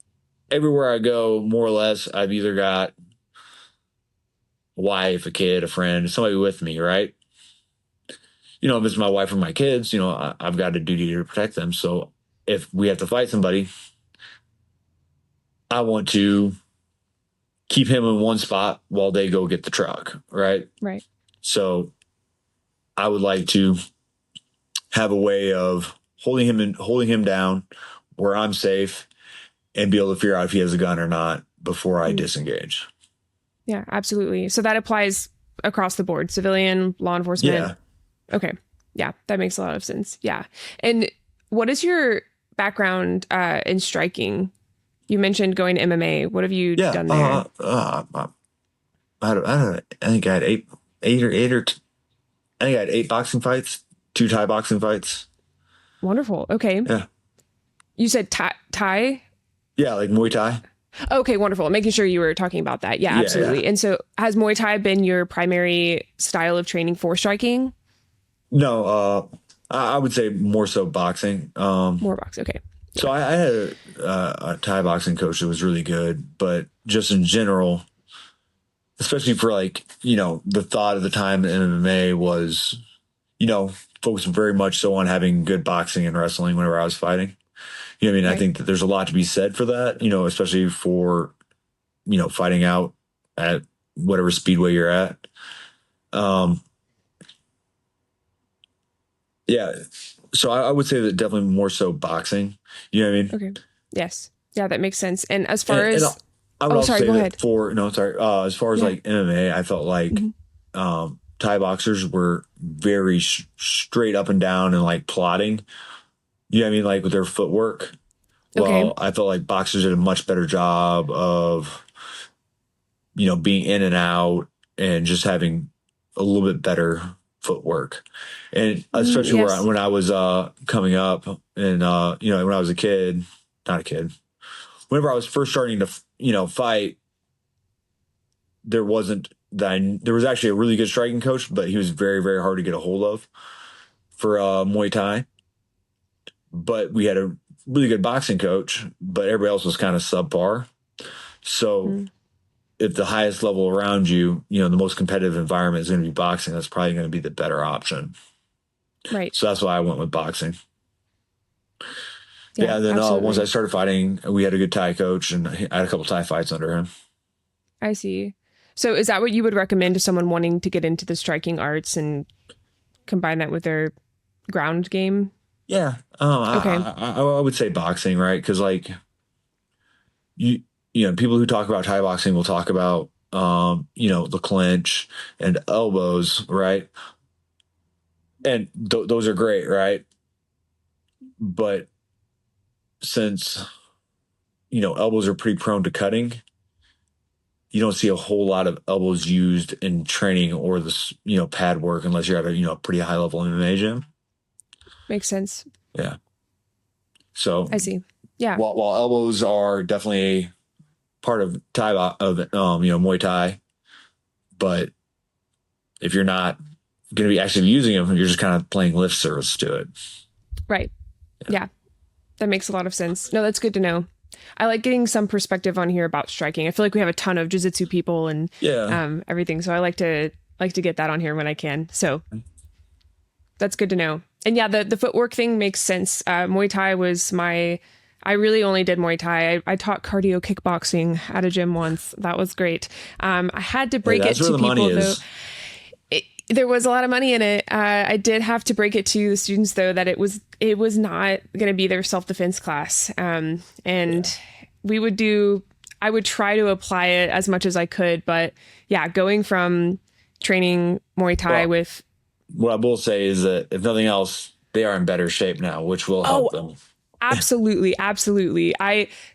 everywhere I go, more or less, I've either got a wife, a kid, a friend, somebody with me, right? If it's my wife or my kids, I've got a duty to protect them. So if we have to fight somebody, I want to keep him in one spot while they go get the truck, right? Right. So I would like to have a way of holding him down where I'm safe and be able to figure out if he has a gun or not before I disengage. Yeah, absolutely. So that applies across the board, civilian, law enforcement. Yeah. Okay. Yeah, that makes a lot of sense. Yeah. And what is your background in striking? You mentioned going to MMA. What have you done there? I think I had I think I had 8 boxing fights, 2 Thai boxing fights. Wonderful. Okay. Yeah. You said Thai? Yeah, like Muay Thai. Okay, wonderful. Making sure you were talking about that. Yeah, absolutely. Yeah. And so has Muay Thai been your primary style of training for striking? No, I would say more so boxing. More boxing. Okay. So I had a Thai boxing coach that was really good, but just in general, especially for like, the thought of the time in MMA was, focused very much so on having good boxing and wrestling whenever I was fighting. Right. I think that there's a lot to be said for that, especially for, fighting out at whatever speedway you're at. Yeah. So I would say that definitely more so boxing. You know what I mean? Okay. Yes. Yeah, that makes sense. And as far as I would also say go that ahead. As far as like MMA, I felt like Thai boxers were very straight up and down and like plotting. You know what I mean? Like with their footwork. Well, I felt like boxers did a much better job of, being in and out and just having a little bit better footwork. And especially when I was coming up and, when I was not a kid, whenever I was first starting to, fight, there wasn't there was actually a really good striking coach, but he was very, very hard to get a hold of for Muay Thai. But we had a really good boxing coach, but everybody else was kind of subpar. So if the highest level around you, the most competitive environment is going to be boxing, that's probably going to be the better option. Right. So that's why I went with boxing. Yeah, and then absolutely. once I started fighting, we had a good Thai coach, and I had a couple Thai fights under him. I see. So is that what you would recommend to someone wanting to get into the striking arts and combine that with their ground game? Yeah. Okay. I would say boxing, right? Because like you people who talk about Thai boxing will talk about the clinch and elbows, right? And those are great, right? But since elbows are pretty prone to cutting, you don't see a whole lot of elbows used in training or this pad work unless you're at a pretty high level MMA gym. Makes sense. Yeah. So I see. Yeah. While elbows are definitely a part of Muay Thai, but if you're not going to be actually using them, you're just kind of playing lip service to it. Right. Yeah. That makes a lot of sense. No, that's good to know. I like getting some perspective on here about striking. I feel like we have a ton of jiu-jitsu people and everything. So I like to get that on here when I can. So that's good to know. And yeah, the footwork thing makes sense. Muay Thai was I really only did Muay Thai. I taught cardio kickboxing at a gym once. That was great. I had to break it to people though. There was a lot of money in it. I did have to break it to the students though that it was not going to be their self-defense class. I would try to apply it as much as I could, but yeah, going from training Muay Thai with. What I will say is that if nothing else, they are in better shape now, which will help them. Absolutely. Absolutely.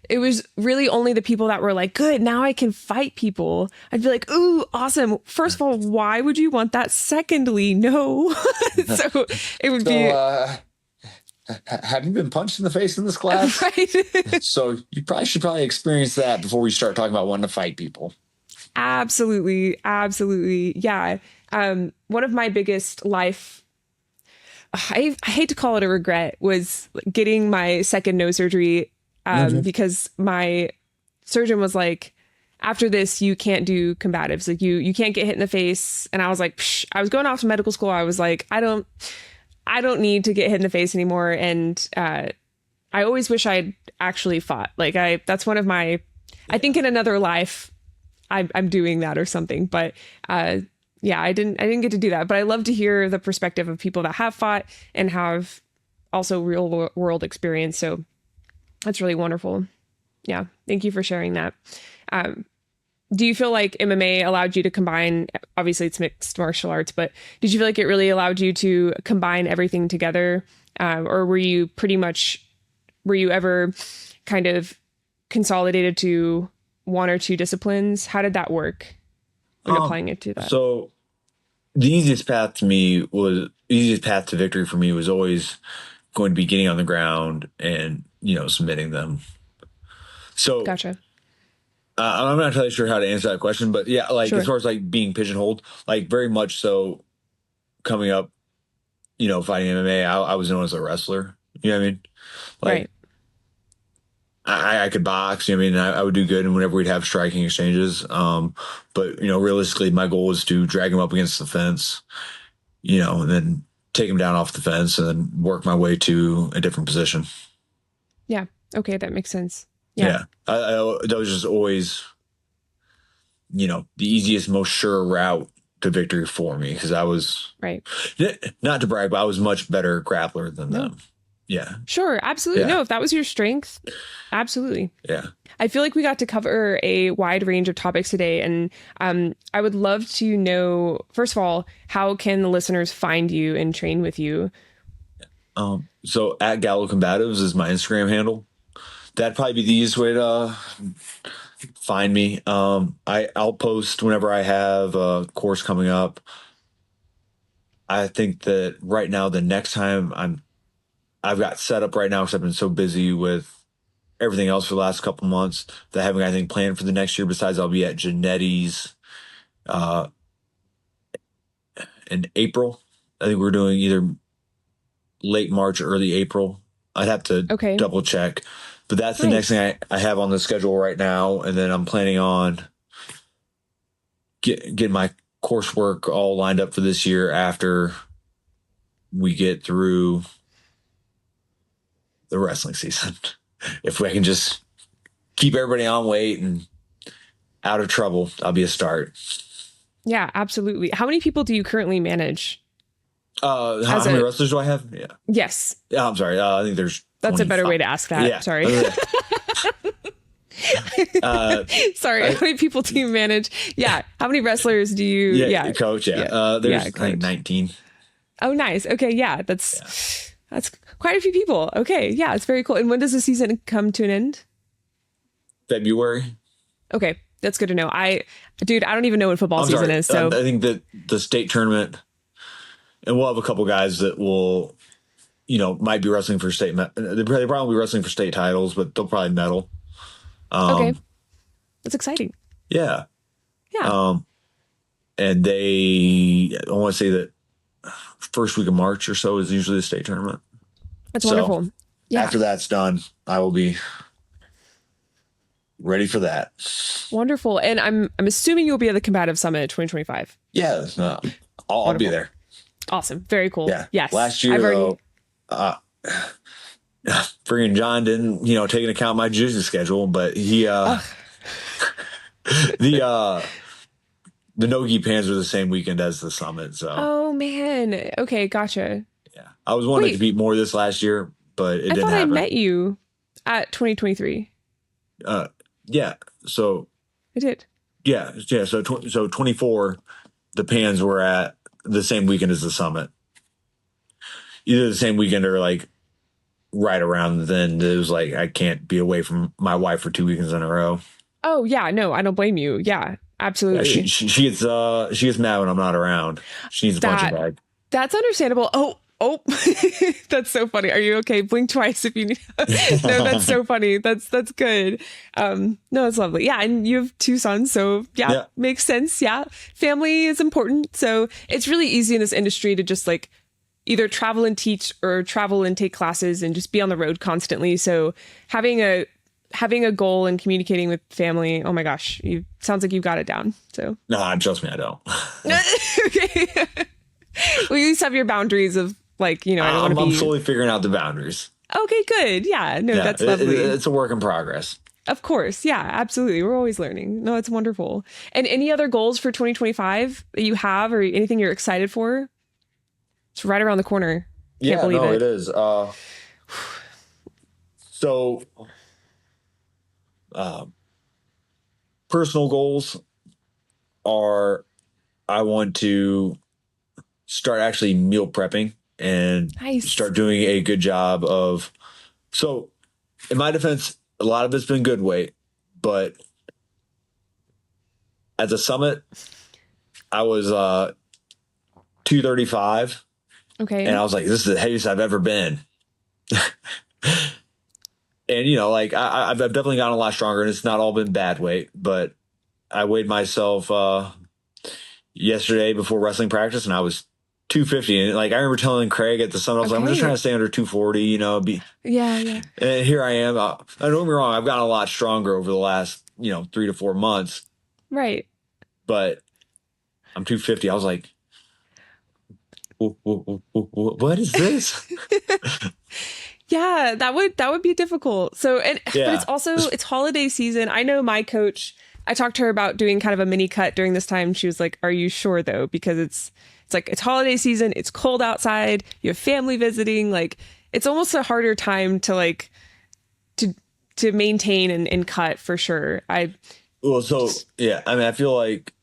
It was really only the people that were like, good, now I can fight people. I'd be like, ooh, awesome. First of all, why would you want that? Secondly, no. So it would be. Have you been punched in the face in this class? Right. So you should experience that before we start talking about wanting to fight people. Absolutely. Absolutely. Yeah. One of my biggest life, I hate to call it a regret, was getting my second nose surgery because my surgeon was like, after this, you can't do combatives. Like you can't get hit in the face. And I was like, psh. I was going off to medical school. I was like, I don't need to get hit in the face anymore. And I always wish I'd actually fought. Like that's one of my, I think in another life, I'm doing that or something. But yeah, I didn't get to do that, but I love to hear the perspective of people that have fought and have also real world experience. So that's really wonderful. Yeah. Thank you for sharing that. Do you feel like MMA allowed you to combine, obviously it's mixed martial arts, but did you feel like it really allowed you to combine everything together? Or were you ever kind of consolidated to one or two disciplines? How did that work when applying it to that? So the easiest path to victory for me was always going to be getting on the ground and, submitting them. So gotcha. I'm not entirely sure how to answer that question, but yeah, like sure. As far as like being pigeonholed, like very much so coming up, fighting MMA, I was known as a wrestler. You know what I mean? Like, right. I could box, I would do good and whenever we'd have striking exchanges. But, realistically, my goal was to drag him up against the fence, and then take him down off the fence and then work my way to a different position. Yeah. Okay. That makes sense. Yeah. That was just always, the easiest, most sure route to victory for me because I was, right. Not to brag, but I was much better grappler than them. Yeah. Sure. Absolutely. Yeah. No, if that was your strength, absolutely. Yeah. I feel like we got to cover a wide range of topics today. And I would love to know, first of all, how can the listeners find you and train with you? So at Galo Combatives is my Instagram handle. That'd probably be the easiest way to find me. I'll post whenever I have a course coming up. I think that right now, the next time I've got set up right now because I've been so busy with everything else for the last couple months that I haven't got anything planned for the next year. Besides, I'll be at Janetti's uh, in April. I think we're doing either late March or early April. I'd have to Okay. double check. But that's the next thing I have on the schedule right now. And then I'm planning on getting my coursework all lined up for this year after we get through the wrestling season. If I can just keep everybody on weight and out of trouble, I'll be a start. Yeah, absolutely. How many people do you currently manage? How many wrestlers do I have? Yeah. Yes. Yeah, I'm sorry. I think there's That's 25. a better way to ask that. Yeah. Sorry. Sorry. How many people do you manage? Yeah. How many wrestlers do you? Coach. Yeah. There's I think 19. Oh, nice. Okay. Yeah. That's quite a few people. Okay. Yeah. It's very cool. And when does the season come to an end? February. Okay. That's good to know. I don't even know what football season is. So I think that the state tournament, and we'll have a couple guys that will, might be wrestling for state. They probably be wrestling for state titles, but they'll probably medal. Okay. That's exciting. Yeah. Yeah. And I want to say that first week of March or so is usually the state tournament. That's wonderful. Yeah. After that's done, I will be ready for that. Wonderful. And I'm assuming you'll be at the Combatives Summit 2025. Yeah. I'll be there. Awesome. Very cool. Yeah. Yes. Last year, friggin' John didn't, take into account my jiu-jitsu schedule, but he, the no-gi pans were the same weekend as the summit. So. Oh man. Okay. Gotcha. Yeah. I was wanting to compete more this last year, but it didn't happen. I met you at 2023. Yeah. So. I did. Yeah. Yeah. So 24, the pans were at the same weekend as the summit. Either the same weekend or like right around then. It was like, I can't be away from my wife for 2 weekends in a row. Oh yeah. No, I don't blame you. Yeah, absolutely. Yeah, she gets mad when I'm not around. She needs a punching bag. That's understandable. Oh, that's so funny. Are you okay? Blink twice if you need. No, that's so funny. That's good. No, it's lovely. Yeah. And you have 2 sons. So yeah, makes sense. Yeah. Family is important. So it's really easy in this industry to just like either travel and teach or travel and take classes and just be on the road constantly. So having a goal and communicating with family, oh my gosh, sounds like you've got it down. So no, trust me, I don't. Okay. Well, you just have your boundaries of like, I don't want to be. I'm slowly figuring out the boundaries. Okay, good. Yeah, no, that's lovely. It's a work in progress. Of course. Yeah, absolutely. We're always learning. No, it's wonderful. And any other goals for 2025 that you have or anything you're excited for? It's right around the corner. Can't believe it. It is. So, personal goals are I want to start actually meal prepping and start doing a good job of. So, in my defense, a lot of it's been good weight, but at the summit, I was 235. Okay. And I was like, this is the heaviest I've ever been. And, like I've definitely gotten a lot stronger, and it's not all been bad weight, but I weighed myself yesterday before wrestling practice, and I was 250. And like, I remember telling Craig at the summit, I was like, I'm just trying to stay under 240, Yeah. And here I am. Don't get me wrong. I've gotten a lot stronger over the last, 3 to 4 months. Right. But I'm 250. I was like, what is this? Yeah, that would be difficult. So, but it's holiday season. I know my coach, I talked to her about doing kind of a mini cut during this time. She was like, are you sure though? Because it's holiday season. It's cold outside. You have family visiting. Like, it's almost a harder time to like, to maintain and cut for sure. I feel like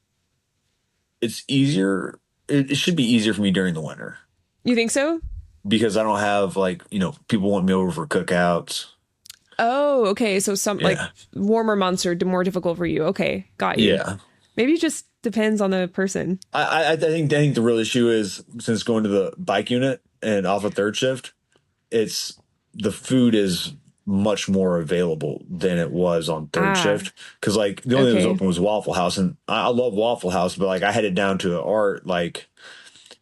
it's easier. It should be easier for me during the winter. You think so? Because I don't have people want me over for cookouts. Oh, okay. So like warmer months are more difficult for you. Okay, got you. Yeah. Maybe it just depends on the person. I think the real issue is, since going to the bike unit and off a third shift, the food is much more available than it was on third shift. Cause like the only thing that was open was Waffle House, and I love Waffle House, but like I had it down to an art, like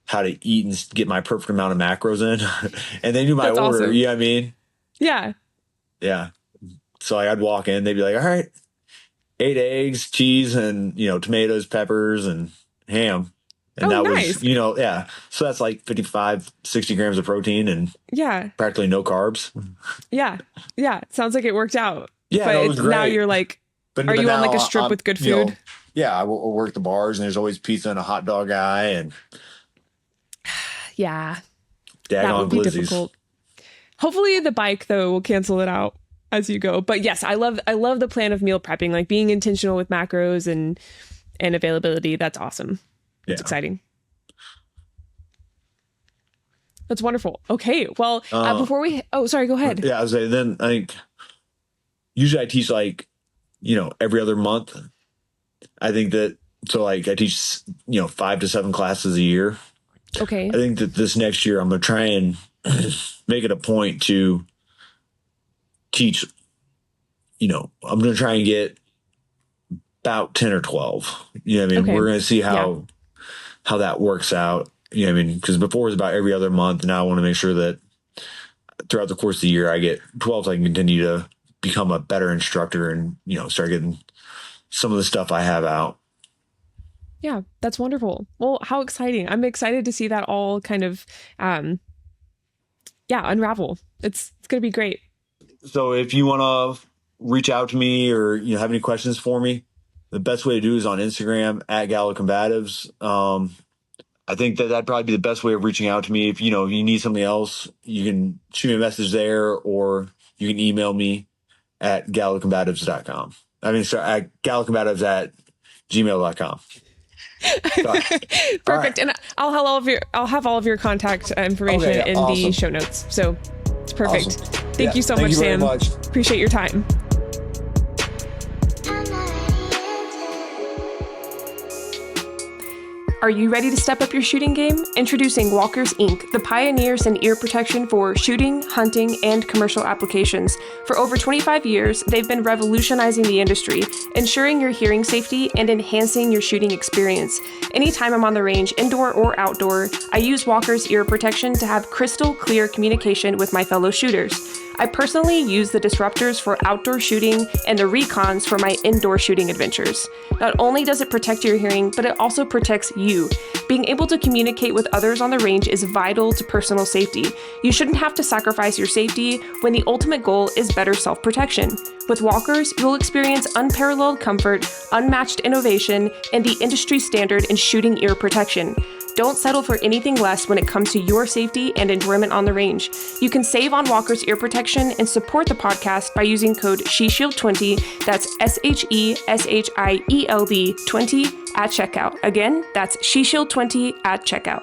how to eat and get my perfect amount of macros in. And they knew my order. Awesome. You know what I mean? Yeah. Yeah. So like, I'd walk in, they'd be like, all right, 8 eggs, cheese, and, tomatoes, peppers, and ham. And that nice. was, yeah. So that's like 55, 60 grams of protein and practically no carbs. Yeah. Yeah. Sounds like it worked out. Yeah. But it was great. Now you're like, are you on like a strip with good food? I work the bars, and there's always pizza and a hot dog guy, and that would be difficult. Hopefully the bike though will cancel it out as you go. But yes, I love the plan of meal prepping, like being intentional with macros and availability. That's awesome. It's exciting. That's wonderful. Okay. Well, before sorry, go ahead. Yeah, I was saying, then I think usually I teach like, every other month. I think that, so like I teach, 5 to 7 classes a year. Okay. I think that this next year I'm going to try and make it a point to teach, I'm going to try and get about 10 or 12. You know what I mean? Okay. We're going to see how that works out. You know what I mean? Because before it was about every other month. Now I want to make sure that throughout the course of the year I get 12 so I can continue to become a better instructor and, start getting some of the stuff I have out. Yeah, that's wonderful. Well, how exciting. I'm excited to see that all kind of, unravel. It's going to be great. So if you want to reach out to me or, have any questions for me, the best way to do is on Instagram at Galo Combatives. I think that'd probably be the best way of reaching out to me. If, you need something else, you can shoot me a message there, or you can email me at galocombatives.com. At galocombatives@gmail.com. Perfect. Right. And I'll have all of your contact information in the show notes. So it's perfect. Awesome. Thank you so much, Sam. Appreciate your time. Are you ready to step up your shooting game? Introducing Walkers Inc., the pioneers in ear protection for shooting, hunting, and commercial applications. For over 25 years, they've been revolutionizing the industry, ensuring your hearing safety and enhancing your shooting experience. Anytime I'm on the range, indoor or outdoor, I use Walkers ear protection to have crystal clear communication with my fellow shooters. I personally use the disruptors for outdoor shooting and the recons for my indoor shooting adventures. Not only does it protect your hearing, but it also protects you. Being able to communicate with others on the range is vital to personal safety. You shouldn't have to sacrifice your safety when the ultimate goal is better self-protection. With Walkers, you'll experience unparalleled comfort, unmatched innovation, and the industry standard in shooting ear protection. Don't settle for anything less when it comes to your safety and enjoyment on the range. You can save on Walker's ear protection and support the podcast by using code SHESHIELD20, that's SHESHIELD 20 at checkout. Again, that's SHESHIELD20 at checkout.